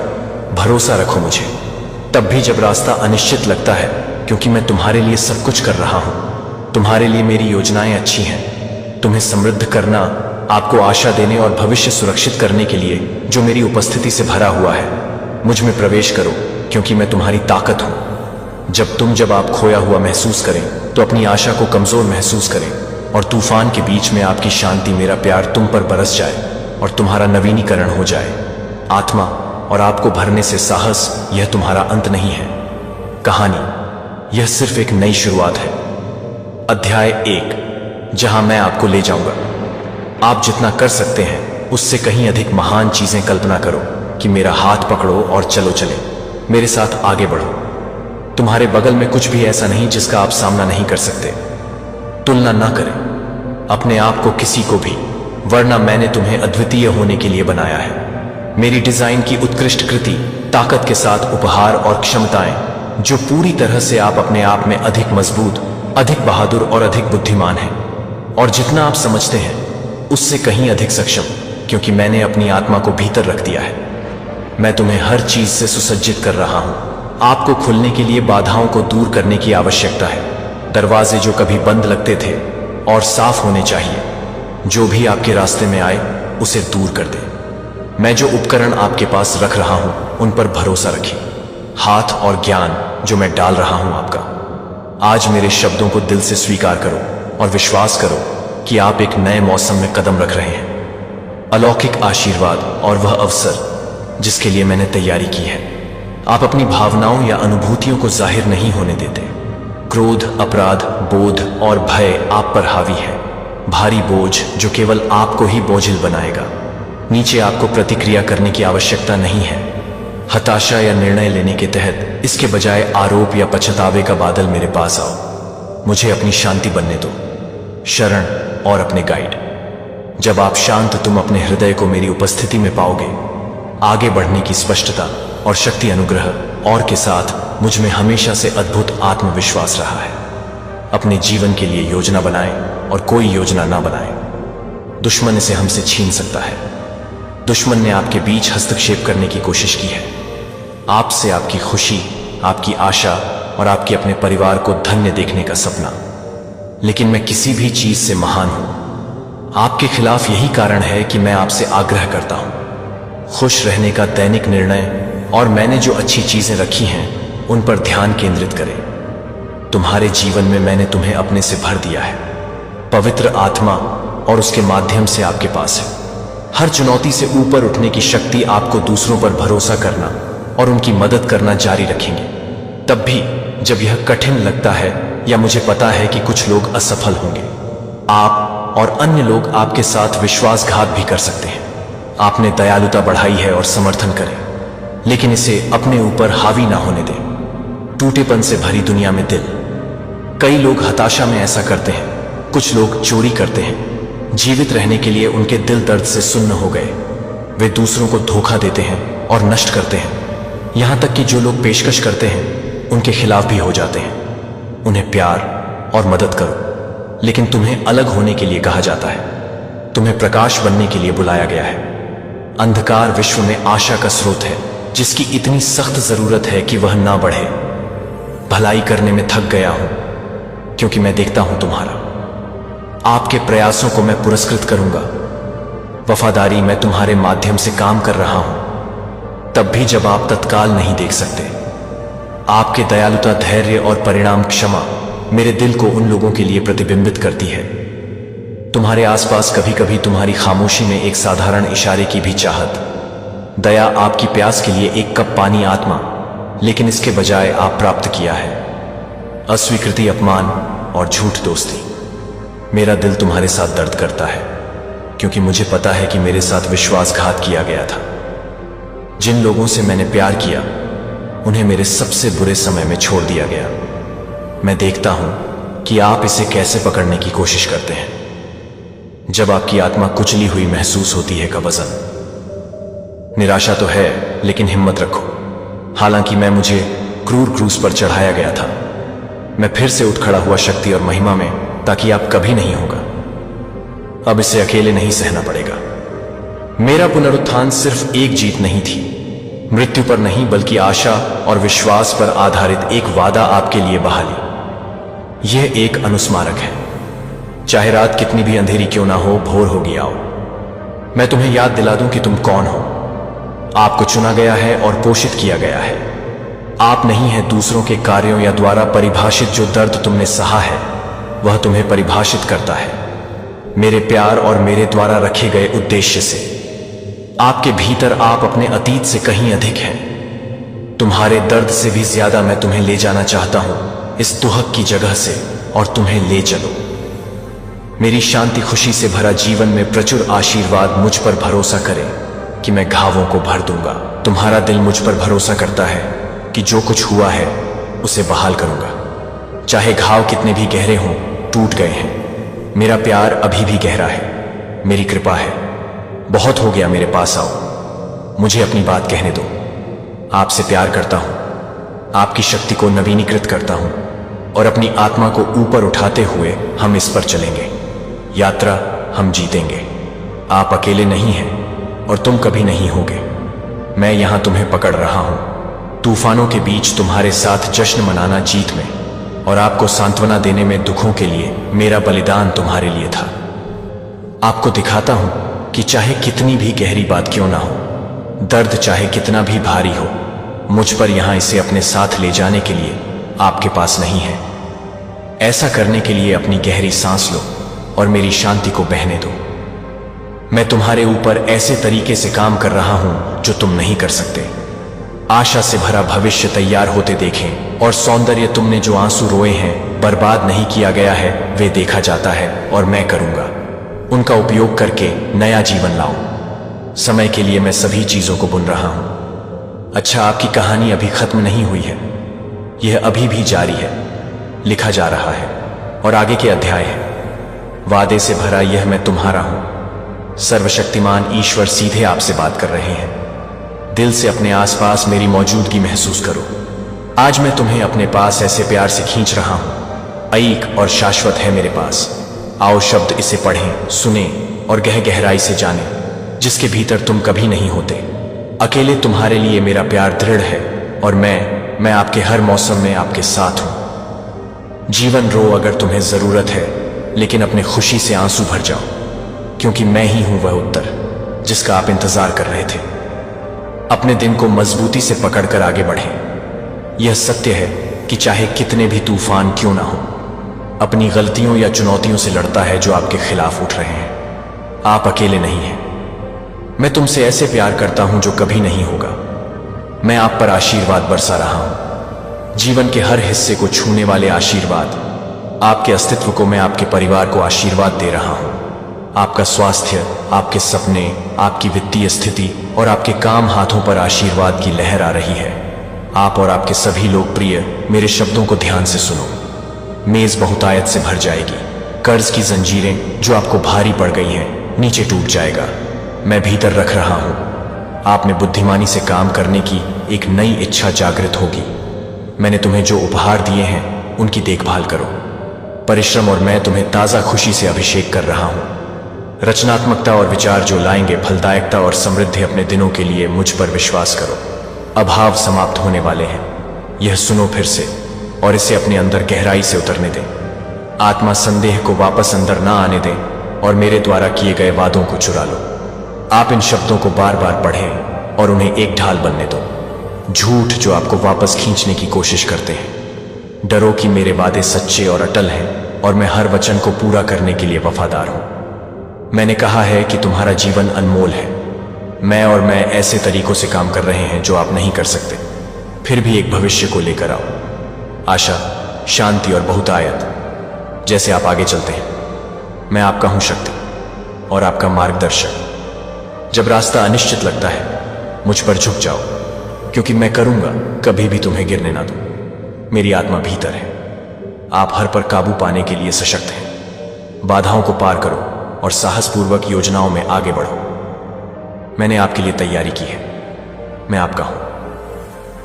भरोसा रखो मुझे। तब भी जब रास्ता अनिश्चित लगता है, क्योंकि मैं तुम्हारे लिए सब कुछ कर रहा हूं। तुम्हारे लिए मेरी योजनाएं अच्छी हैं, तुम्हें समृद्ध करना, आपको आशा देने और भविष्य सुरक्षित करने के लिए जो मेरी उपस्थिति से भरा हुआ है। मुझ में प्रवेश करो, क्योंकि मैं तुम्हारी ताकत हूं। जब आप खोया हुआ महसूस करें तो अपनी आशा को कमजोर महसूस करें, और तूफान के बीच में आपकी शांति, मेरा प्यार तुम पर बरस जाए और तुम्हारा नवीनीकरण हो जाए। आत्मा और आपको भरने से साहस, यह तुम्हारा अंत नहीं है कहानी, यह सिर्फ एक नई शुरुआत है। अध्याय 1, जहां मैं आपको ले जाऊंगा। आप जितना कर सकते हैं उससे कहीं अधिक महान चीजें कल्पना करो कि मेरा हाथ पकड़ो और चलो चले, मेरे साथ आगे बढ़ो। तुम्हारे बगल में कुछ भी ऐसा नहीं जिसका आप सामना नहीं कर सकते। तुलना ना करें अपने आप को किसी को भी, वरना मैंने तुम्हें अद्वितीय होने के लिए बनाया है। मेरी डिजाइन की उत्कृष्ट कृति, ताकत के साथ उपहार और क्षमताएं जो पूरी तरह से आप अपने आप में अधिक मजबूत, अधिक बहादुर और अधिक बुद्धिमान हैं, और जितना आप समझते हैं उससे कहीं अधिक सक्षम, क्योंकि मैंने अपनी आत्मा को भीतर रख दिया है। मैं तुम्हें हर चीज से सुसज्जित कर रहा हूं। आपको खुलने के लिए बाधाओं को दूर करने की आवश्यकता है। दरवाजे जो कभी बंद लगते थे और साफ होने चाहिए, जो भी आपके रास्ते में आए उसे दूर कर दे। मैं जो उपकरण आपके पास रख रहा हूं उन पर भरोसा रखिए। हाथ और ज्ञान जो मैं डाल रहा हूं आपका, आज मेरे शब्दों को दिल से स्वीकार करो और विश्वास करो कि आप एक नए मौसम में कदम रख रहे हैं। अलौकिक आशीर्वाद और वह अवसर जिसके लिए मैंने तैयारी की है। आप अपनी भावनाओं या अनुभूतियों को जाहिर नहीं होने देते। क्रोध, अपराध बोध और भय आप पर हावी है, भारी बोझ जो केवल आपको ही बोझिल बनाएगा। नीचे आपको प्रतिक्रिया करने की आवश्यकता नहीं है, हताशा या निर्णय लेने के तहत। इसके बजाय आरोप या पछतावे का बादल मेरे पास आओ। मुझे अपनी शांति बनने दो, शरण और अपने गाइड। जब आप शांत, तुम अपने हृदय को मेरी उपस्थिति में पाओगे। आगे बढ़ने की स्पष्टता और शक्ति, अनुग्रह और के साथ मुझ में हमेशा से अद्भुत आत्मविश्वास रहा है। अपने जीवन के लिए योजना बनाएं और कोई योजना ना बनाएं। दुश्मन इसे हमसे छीन सकता है। दुश्मन ने आपके बीच हस्तक्षेप करने की कोशिश की है, आपसे आपकी खुशी, आपकी आशा और आपके अपने परिवार को धन्य देखने का सपना। लेकिन मैं किसी भी चीज से महान हूं। आपके खिलाफ यही कारण है कि मैं आपसे आग्रह करता हूं, खुश रहने का दैनिक निर्णय, और मैंने जो अच्छी चीजें रखी हैं उन पर ध्यान केंद्रित करें। तुम्हारे जीवन में मैंने तुम्हें अपने से भर दिया है, पवित्र आत्मा, और उसके माध्यम से आपके पास है हर चुनौती से ऊपर उठने की शक्ति। आपको दूसरों पर भरोसा करना और उनकी मदद करना जारी रखेंगे, तब भी जब यह कठिन लगता है या मुझे पता है कि कुछ लोग असफल होंगे। आप और अन्य लोग आपके साथ विश्वासघात भी कर सकते हैं। आपने दयालुता बढ़ाई है और समर्थन करें, लेकिन इसे अपने ऊपर हावी ना होने दें। टूटेपन से भरी दुनिया में दिल। कई लोग हताशा में ऐसा करते हैं, कुछ लोग चोरी करते हैं। जीवित रहने के लिए उनके दिल दर्द से सुन्न हो गए। वे दूसरों को धोखा देते हैं और नष्ट करते हैं, यहां तक कि जो लोग पेशकश करते हैं उनके खिलाफ भी हो जाते हैं। उन्हें प्यार और मदद करो, लेकिन तुम्हें अलग होने के लिए कहा जाता है। तुम्हें प्रकाश बनने के लिए बुलाया गया है। अंधकार विश्व में आशा का स्रोत है, जिसकी इतनी सख्त जरूरत है कि वह ना बढ़े। भलाई करने में थक गया हूं, क्योंकि मैं देखता हूं तुम्हारा। आपके प्रयासों को मैं पुरस्कृत करूंगा। वफादारी, मैं तुम्हारे माध्यम से काम कर रहा हूं, तब भी जब आप तत्काल नहीं देख सकते। आपके दयालुता, धैर्य और परिणाम क्षमा मेरे दिल को उन लोगों के लिए प्रतिबिंबित करती है। तुम्हारे आसपास कभी कभी तुम्हारी खामोशी में एक साधारण इशारे की भी चाहत। दया, आपकी प्यास के लिए एक कप पानी। आत्मा, लेकिन इसके बजाय आप प्राप्त किया है अस्वीकृति, अपमान और झूठ दोस्ती। मेरा दिल तुम्हारे साथ दर्द करता है, क्योंकि मुझे पता है कि मेरे साथ विश्वासघात किया गया था। जिन लोगों से मैंने प्यार किया उन्हें मेरे सबसे बुरे समय में छोड़ दिया गया। मैं देखता हूं कि आप इसे कैसे पकड़ने की कोशिश करते हैं। जब आपकी आत्मा कुचली हुई महसूस होती है का वजन। निराशा तो है, लेकिन हिम्मत रखो। हालांकि मुझे क्रूर क्रूस पर चढ़ाया गया था, मैं फिर से उठ खड़ा हुआ शक्ति और महिमा में ताकि आप कभी नहीं होगा। अब इसे अकेले नहीं सहना पड़ेगा। मेरा पुनरुत्थान सिर्फ एक जीत नहीं थी, मृत्यु पर नहीं बल्कि आशा और विश्वास पर आधारित एक वादा आपके लिए बहाली। यह एक अनुस्मारक है। चाहे रात कितनी भी अंधेरी क्यों ना हो, भोर होगी आओ। मैं तुम्हें याद दिला दूं कि तुम कौन हो। आपको चुना गया है और पोषित किया गया है। आप नहीं है दूसरों के कार्यों या द्वारा परिभाषित। जो दर्द तुमने सहा है वह तुम्हें परिभाषित करता है, मेरे प्यार और मेरे द्वारा रखे गए उद्देश्य से। आपके भीतर आप अपने अतीत से कहीं अधिक हैं। तुम्हारे दर्द से भी ज्यादा मैं तुम्हें ले जाना चाहता हूं इस दुहक की जगह से, और तुम्हें ले चलो। मेरी शांति खुशी से भरा जीवन में प्रचुर आशीर्वाद मुझ पर भरोसा करे कि मैं घावों को भर दूंगा। तुम्हारा दिल मुझ पर भरोसा करता है कि जो कुछ हुआ है उसे बहाल करूंगा। चाहे घाव कितने भी गहरे हों, टूट गए हैं। मेरा प्यार अभी भी गहरा है, मेरी कृपा है। बहुत हो गया, मेरे पास आओ, मुझे अपनी बात कहने दो। आपसे प्यार करता हूं, आपकी शक्ति को नवीनीकृत करता हूं, और अपनी आत्मा को ऊपर उठाते हुए हम इस पर चलेंगे। यात्रा हम जीतेंगे। आप अकेले नहीं हैं और तुम कभी नहीं होगे। मैं यहां तुम्हें पकड़ रहा हूं, तूफानों के बीच तुम्हारे साथ जश्न मनाना जीत में, और आपको सांत्वना देने में दुखों के लिए मेरा बलिदान तुम्हारे लिए था। आपको दिखाता हूं कि चाहे कितनी भी गहरी बात क्यों ना हो, दर्द चाहे कितना भी भारी हो, मुझ पर यहां इसे अपने साथ ले जाने के लिए आपके पास नहीं है। ऐसा करने के लिए अपनी गहरी सांस लो और मेरी शांति को बहने दो। मैं तुम्हारे ऊपर ऐसे तरीके से काम कर रहा हूं जो तुम नहीं कर सकते। आशा से भरा भविष्य तैयार होते देखें, और सौंदर्य तुमने जो आंसू रोए हैं बर्बाद नहीं किया गया है, वे देखा जाता है और मैं करूंगा। उनका उपयोग करके नया जीवन लाओ। समय के लिए मैं सभी चीजों को बुन रहा हूं। अच्छा, आपकी कहानी अभी खत्म नहीं हुई है, यह अभी भी जारी है, लिखा जा रहा है, और आगे के अध्याय है। वादे से भरा यह मैं तुम्हारा हूं। सर्वशक्तिमान ईश्वर सीधे आपसे बात कर रहे हैं। दिल से अपने आसपास मेरी मौजूदगी महसूस करो। आज मैं तुम्हें अपने पास ऐसे प्यार से खींच रहा हूं, अईक और शाश्वत है मेरे पास। आओ शब्द इसे पढ़ें, सुनें और गहराई से जानें, जिसके भीतर तुम कभी नहीं होते। अकेले तुम्हारे लिए मेरा प्यार दृढ़ है, और मैं आपके हर मौसम में आपके साथ हूं। जीवन रो अगर तुम्हें जरूरत है, लेकिन अपने खुशी से आंसू भर जाओ, क्योंकि मैं ही हूं वह उत्तर जिसका आप इंतजार कर रहे थे। अपने दिन को मजबूती से पकड़कर आगे बढ़ें। यह सत्य है कि चाहे कितने भी तूफान क्यों ना हो, अपनी गलतियों या चुनौतियों से लड़ता है जो आपके खिलाफ उठ रहे हैं। आप अकेले नहीं हैं। मैं तुमसे ऐसे प्यार करता हूं जो कभी नहीं होगा। मैं आप पर आशीर्वाद बरसा रहा हूं, जीवन के हर हिस्से को छूने वाले आशीर्वाद। आपके अस्तित्व को मैं आपके परिवार को आशीर्वाद दे रहा हूं। आपका स्वास्थ्य, आपके सपने, आपकी वित्तीय स्थिति और आपके काम हाथों पर आशीर्वाद की लहर आ रही है। आप और आपके सभी लोग प्रिय, मेरे शब्दों को ध्यान से सुनो। मेज बहुतायत से भर जाएगी। कर्ज की जंजीरें जो आपको भारी पड़ गई हैं, नीचे टूट जाएगा। मैं भीतर रख रहा हूं। आप में बुद्धिमानी से काम करने की एक नई इच्छा जागृत होगी। मैंने तुम्हें जो उपहार दिए हैं उनकी देखभाल करो। परिश्रम और मैं तुम्हें ताजा खुशी से अभिषेक कर रहा हूं। रचनात्मकता और विचार जो लाएंगे फलदायकता और समृद्धि अपने दिनों के लिए मुझ पर विश्वास करो। अभाव समाप्त होने वाले हैं। यह सुनो फिर से और इसे अपने अंदर गहराई से उतरने दें। आत्मा संदेह को वापस अंदर ना आने दें और मेरे द्वारा किए गए वादों को चुरा लो। आप इन शब्दों को बार बार पढ़ें और उन्हें एक ढाल बनने दो। झूठ जो आपको वापस खींचने की कोशिश करते हैं। डरो कि मेरे वादे सच्चे और अटल हैं और मैं हर वचन को पूरा करने के लिए वफादार हूं। मैंने कहा है कि तुम्हारा जीवन अनमोल है। मैं ऐसे तरीकों से काम कर रहे हैं जो आप नहीं कर सकते। फिर भी एक भविष्य को लेकर आओ, आशा, शांति और बहुतायत। जैसे आप आगे चलते हैं, मैं आपका हूं शक्ति और आपका मार्गदर्शक। जब रास्ता अनिश्चित लगता है, मुझ पर झुक जाओ, क्योंकि मैं करूंगा कभी भी तुम्हें गिरने ना दूं। मेरी आत्मा भीतर है। आप हर पर काबू पाने के लिए सशक्त हैं। बाधाओं को पार करो और साहसपूर्वक योजनाओं में आगे बढ़ो। मैंने आपके लिए तैयारी की है। मैं आपका हूं,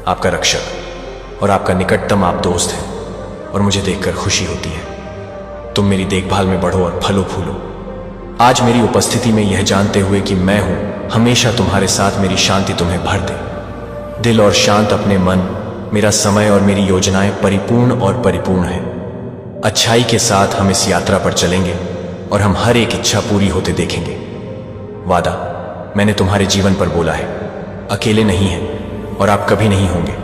आपका रक्षक और आपका निकटतम आप दोस्त हैं, और मुझे देखकर खुशी होती है। तुम मेरी देखभाल में बढ़ो और फलो फूलो। आज मेरी उपस्थिति में यह जानते हुए कि मैं हूं हमेशा तुम्हारे साथ, मेरी शांति तुम्हें भर दे। दिल और शांत अपने मन, मेरा समय और मेरी योजनाएं परिपूर्ण और परिपूर्ण है। अच्छाई के साथ हम इस यात्रा पर चलेंगे और हम हर एक इच्छा पूरी होते देखेंगे। वादा मैंने तुम्हारे जीवन पर बोला है, अकेले नहीं है और आप कभी नहीं होंगे।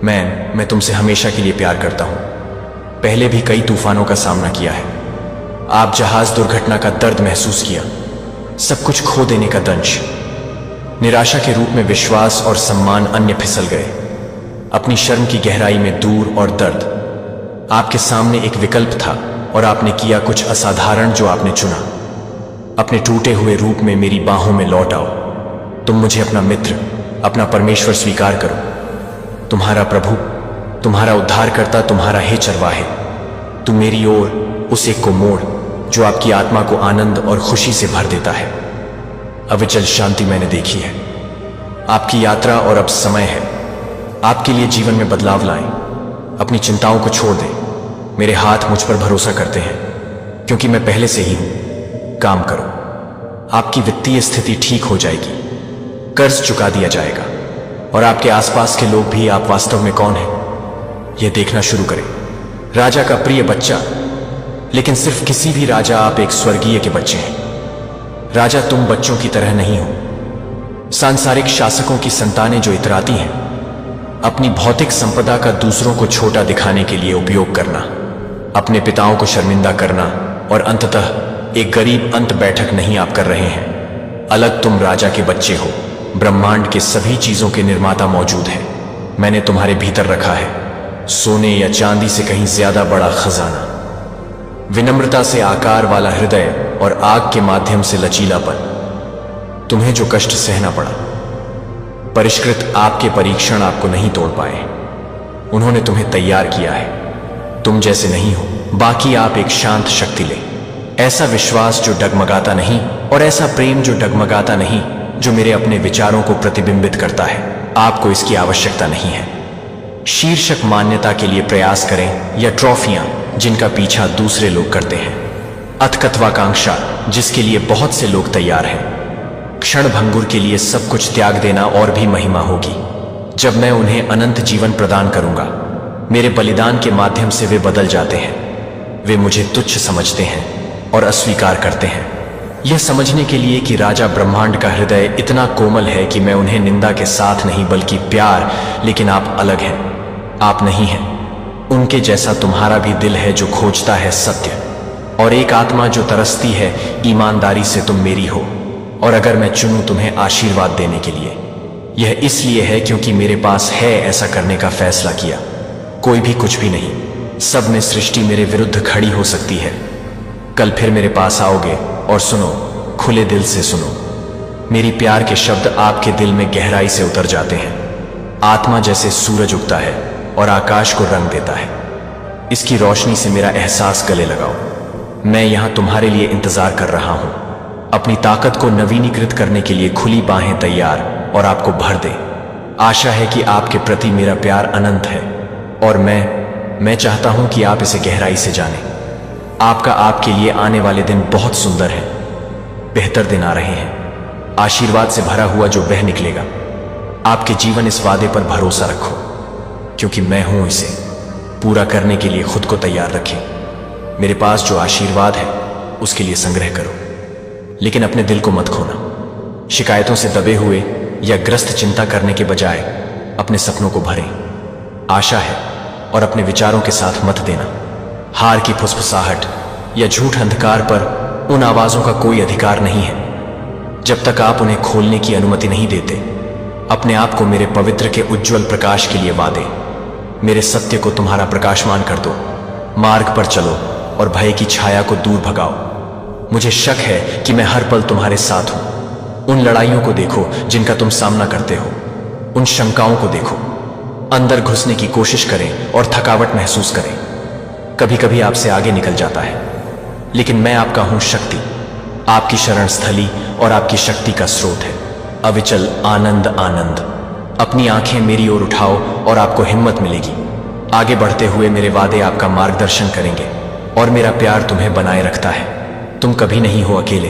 मैं तुमसे हमेशा के लिए प्यार करता हूं। पहले भी कई तूफानों का सामना किया है। आप जहाज दुर्घटना का दर्द महसूस किया, सब कुछ खो देने का दंश, निराशा के रूप में विश्वास और सम्मान अन्य फिसल गए। अपनी शर्म की गहराई में दूर और दर्द, आपके सामने एक विकल्प था और आपने किया कुछ असाधारण जो आपने चुना। अपने टूटे हुए रूप में मेरी बाहों में लौट आओ। तुम मुझे अपना मित्र, अपना परमेश्वर स्वीकार करो। तुम्हारा प्रभु, तुम्हारा उद्धारकर्ता, तुम्हारा हे चरवाहे। तुम मेरी ओर उस एक को मोड़ जो आपकी आत्मा को आनंद और खुशी से भर देता है। अविचल शांति मैंने देखी है। आपकी यात्रा और अब समय है आपके लिए जीवन में बदलाव लाएं। अपनी चिंताओं को छोड़ दें। मेरे हाथ मुझ पर भरोसा करते हैं क्योंकि मैं पहले से ही हूं। काम करो, आपकी वित्तीय स्थिति ठीक हो जाएगी, कर्ज चुका दिया जाएगा और आपके आसपास के लोग भी आप वास्तव में कौन हैं यह देखना शुरू करें। राजा का प्रिय बच्चा, लेकिन सिर्फ किसी भी राजा, आप एक स्वर्गीय के बच्चे हैं। राजा तुम बच्चों की तरह नहीं हो। सांसारिक शासकों की संतानें जो इतराती हैं, अपनी भौतिक संपदा का दूसरों को छोटा दिखाने के लिए उपयोग करना, अपने पिताओं को शर्मिंदा करना और अंततः एक गरीब अंत बैठक नहीं आप कर रहे हैं। अलग तुम राजा के बच्चे हो। ब्रह्मांड के सभी चीजों के निर्माता मौजूद है। मैंने तुम्हारे भीतर रखा है सोने या चांदी से कहीं ज्यादा बड़ा खजाना। विनम्रता से आकार वाला हृदय और आग के माध्यम से लचीलापन। तुम्हें जो कष्ट सहना पड़ा, परिष्कृत आपके परीक्षण आपको नहीं तोड़ पाए। उन्होंने तुम्हें तैयार किया है। तुम जैसे नहीं हो, बाकी आप एक शांत शक्ति ले। ऐसा विश्वास जो डगमगाता नहीं और ऐसा प्रेम जो डगमगाता नहीं, जो मेरे अपने विचारों को प्रतिबिंबित करता है। आपको इसकी आवश्यकता नहीं है। शीर्षक मान्यता के लिए प्रयास करें या ट्रॉफियां जिनका पीछा दूसरे लोग करते हैं। अथकत्वाकांक्षा जिसके लिए बहुत से लोग तैयार हैं। क्षण भंगुर के लिए सब कुछ त्याग देना और भी महिमा होगी जब मैं उन्हें अनंत जीवन प्रदान करूंगा। मेरे बलिदान के माध्यम से वे बदल जाते हैं। वे मुझे तुच्छ समझते हैं और अस्वीकार करते हैं, यह समझने के लिए कि राजा ब्रह्मांड का हृदय इतना कोमल है कि मैं उन्हें निंदा के साथ नहीं बल्कि प्यार। लेकिन आप अलग हैं, आप नहीं हैं उनके जैसा। तुम्हारा भी दिल है जो खोजता है सत्य, और एक आत्मा जो तरसती है ईमानदारी से। तुम मेरी हो, और अगर मैं चुनूं तुम्हें आशीर्वाद देने के लिए, यह इसलिए है क्योंकि मेरे पास है ऐसा करने का फैसला किया। कोई भी कुछ भी नहीं, सब में सृष्टि मेरे विरुद्ध खड़ी हो सकती है। कल फिर मेरे पास आओगे और सुनो, खुले दिल से सुनो। मेरी प्यार के शब्द आपके दिल में गहराई से उतर जाते हैं। आत्मा जैसे सूरज उगता है और आकाश को रंग देता है। इसकी रोशनी से मेरा एहसास गले लगाओ। मैं यहां तुम्हारे लिए इंतजार कर रहा हूं, अपनी ताकत को नवीनीकृत करने के लिए खुली बाहें तैयार और आपको भर दे। आशा है कि आपके प्रति मेरा प्यार अनंत है और मैं चाहता हूं कि आप इसे गहराई से जानें। आपके लिए आने वाले दिन बहुत सुंदर हैं। बेहतर दिन आ रहे हैं, आशीर्वाद से भरा हुआ जो बह निकलेगा। आपके जीवन इस वादे पर भरोसा रखो क्योंकि मैं हूं इसे पूरा करने के लिए। खुद को तैयार रखें। मेरे पास जो आशीर्वाद है उसके लिए संग्रह करो, लेकिन अपने दिल को मत खोना। शिकायतों से दबे हुए या ग्रस्त चिंता करने के बजाय अपने सपनों को भरें। आशा है और अपने विचारों के साथ मत देना। हार की फुसफुसाहट या झूठ अंधकार पर उन आवाजों का कोई अधिकार नहीं है जब तक आप उन्हें खोलने की अनुमति नहीं देते। अपने आप को मेरे पवित्र के उज्जवल प्रकाश के लिए वादे। मेरे सत्य को तुम्हारा प्रकाशमान कर दो। मार्ग पर चलो और भय की छाया को दूर भगाओ। मुझे शक है कि मैं हर पल तुम्हारे साथ हूं। उन लड़ाइयों को देखो जिनका तुम सामना करते हो। उन शंकाओं को देखो। अंदर घुसने की कोशिश करें और थकावट महसूस करें। कभी कभी आपसे आगे निकल जाता है, लेकिन मैं आपका हूं शक्ति, आपकी शरण स्थली और आपकी शक्ति का स्रोत है। अविचल आनंद आनंद। अपनी आंखें मेरी ओर उठाओ और आपको हिम्मत मिलेगी। आगे बढ़ते हुए मेरे वादे आपका मार्गदर्शन करेंगे और मेरा प्यार तुम्हें बनाए रखता है। तुम कभी नहीं हो अकेले,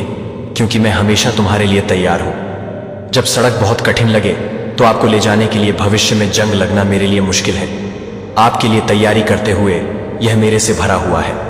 क्योंकि मैं हमेशा तुम्हारे लिए तैयार हूं। जब सड़क बहुत कठिन लगे तो आपको ले जाने के लिए भविष्य में जंग लगना मेरे लिए मुश्किल है। आपके लिए तैयारी करते हुए यह मेरे से भरा हुआ है।